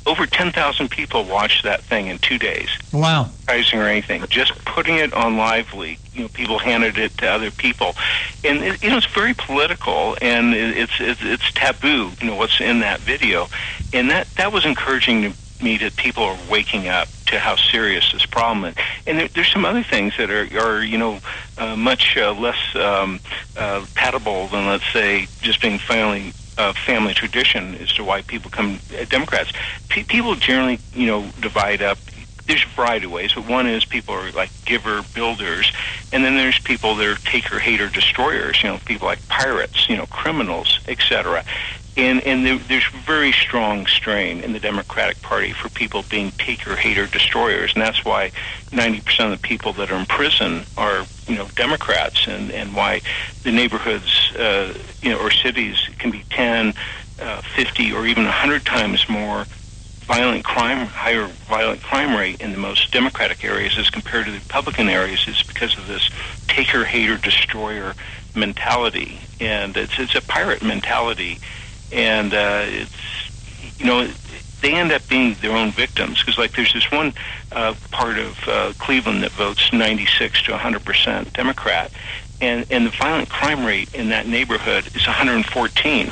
S: Over 10,000 people watched that thing in 2 days.
L: Wow.
S: Pricing or anything. Just putting it on Live Leak. People handed it to other people. And, it's very political, and it's taboo, what's in that video. And that was encouraging to me, that people are waking up to how serious this problem is. And there's some other things that are much less patable than, let's say, just being family tradition as to why people become Democrats. People generally, divide up. There's a variety of ways, but one is people are like giver builders, and then there's people that are taker, hater, destroyers. People like pirates, criminals, etc. And there's very strong strain in the Democratic Party for people being taker, hater, destroyers, and that's why 90% of the people that are in prison are, Democrats, and why the neighborhoods, or cities can be 10, 50, or even 100 times more higher violent crime rate in the most Democratic areas as compared to the Republican areas is because of this taker, hater, destroyer mentality, and it's a pirate mentality. And they end up being their own victims, because there's this one part of Cleveland that votes 96 to 100% Democrat, and the violent crime rate in that neighborhood is 114,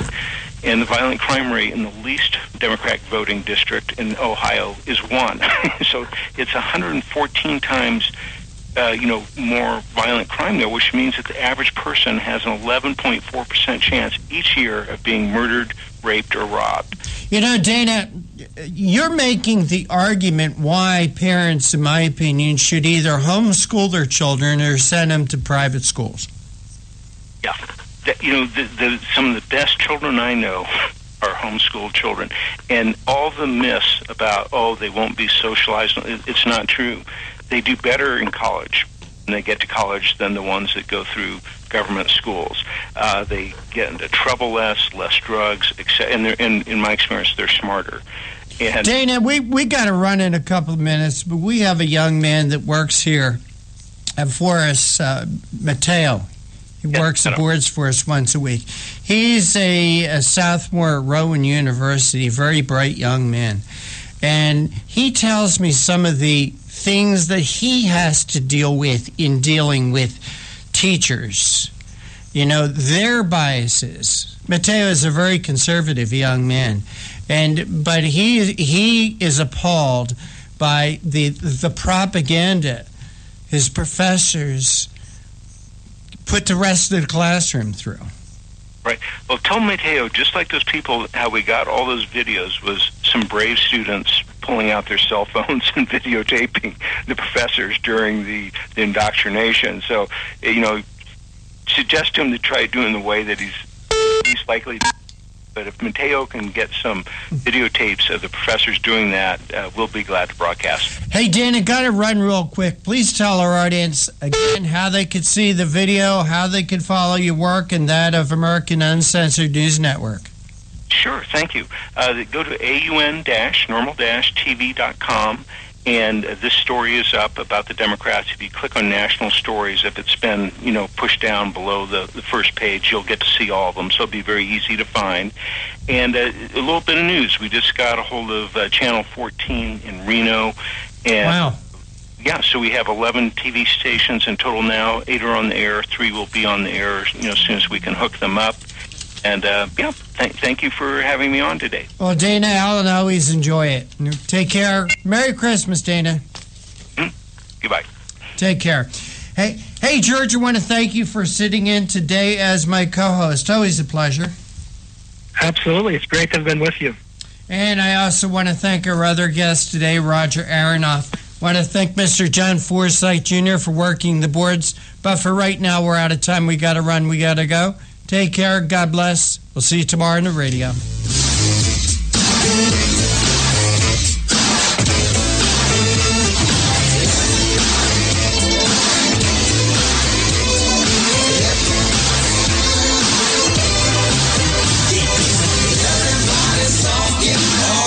S: and the violent crime rate in the least Democratic voting district in Ohio is 1. So it's 114 times more violent crime there, which means that the average person has an 11.4% chance each year of being murdered, raped, or robbed.
L: Dana, you're making the argument why parents, in my opinion, should either homeschool their children or send them to private schools.
S: Yeah. Some of the best children I know are homeschooled children. And all the myths about, they won't be socialized, it's not true. They do better in college when they get to college than the ones that go through government schools. They get into trouble less drugs, and in my experience, they're smarter. And
L: Dana, we got to run in a couple of minutes, but we have a young man that works here for us, Mateo. He works the boards for us once a week. He's a sophomore at Rowan University, a very bright young man. And he tells me some of the things that he has to deal with in dealing with teachers, their biases. Mateo is a very conservative young man, but he is appalled by the propaganda his professors put the rest of the classroom through.
S: Right. Well, tell Mateo, just like those people, how we got all those videos was some brave students pulling out their cell phones and videotaping the professors during the indoctrination. So, suggest to him to try doing the way that he's likely to. But if Mateo can get some videotapes of the professors doing that, we'll be glad to broadcast.
L: Hey, Dana, got to run real quick. Please tell our audience again how they could see the video, how they could follow your work and that of American Uncensored News Network.
S: Sure, thank you. Go to aun-normal-tv.com, and this story is up about the Democrats. If you click on national stories, if it's been pushed down below the first page, you'll get to see all of them, so it'll be very easy to find. And a little bit of news. We just got a hold of Channel 14 in Reno. And
L: wow.
S: Yeah, so we have 11 TV stations in total now. 8 are on the air. 3 will be on the air as soon as we can hook them up. And, thank you for having me on today.
L: Well, Dana, I'll always enjoy it. Take care. Merry Christmas, Dana.
S: Goodbye.
L: Take care. Hey, George, I want to thank you for sitting in today as my co-host. Always a pleasure.
M: Absolutely. It's great to have been with you.
L: And I also want to thank our other guest today, Roger Aronoff. I want to thank Mr. John Forsythe Jr. for working the boards. But for right now, we're out of time. We got to run. We got to go. Take care. God bless. We'll see you tomorrow on the radio.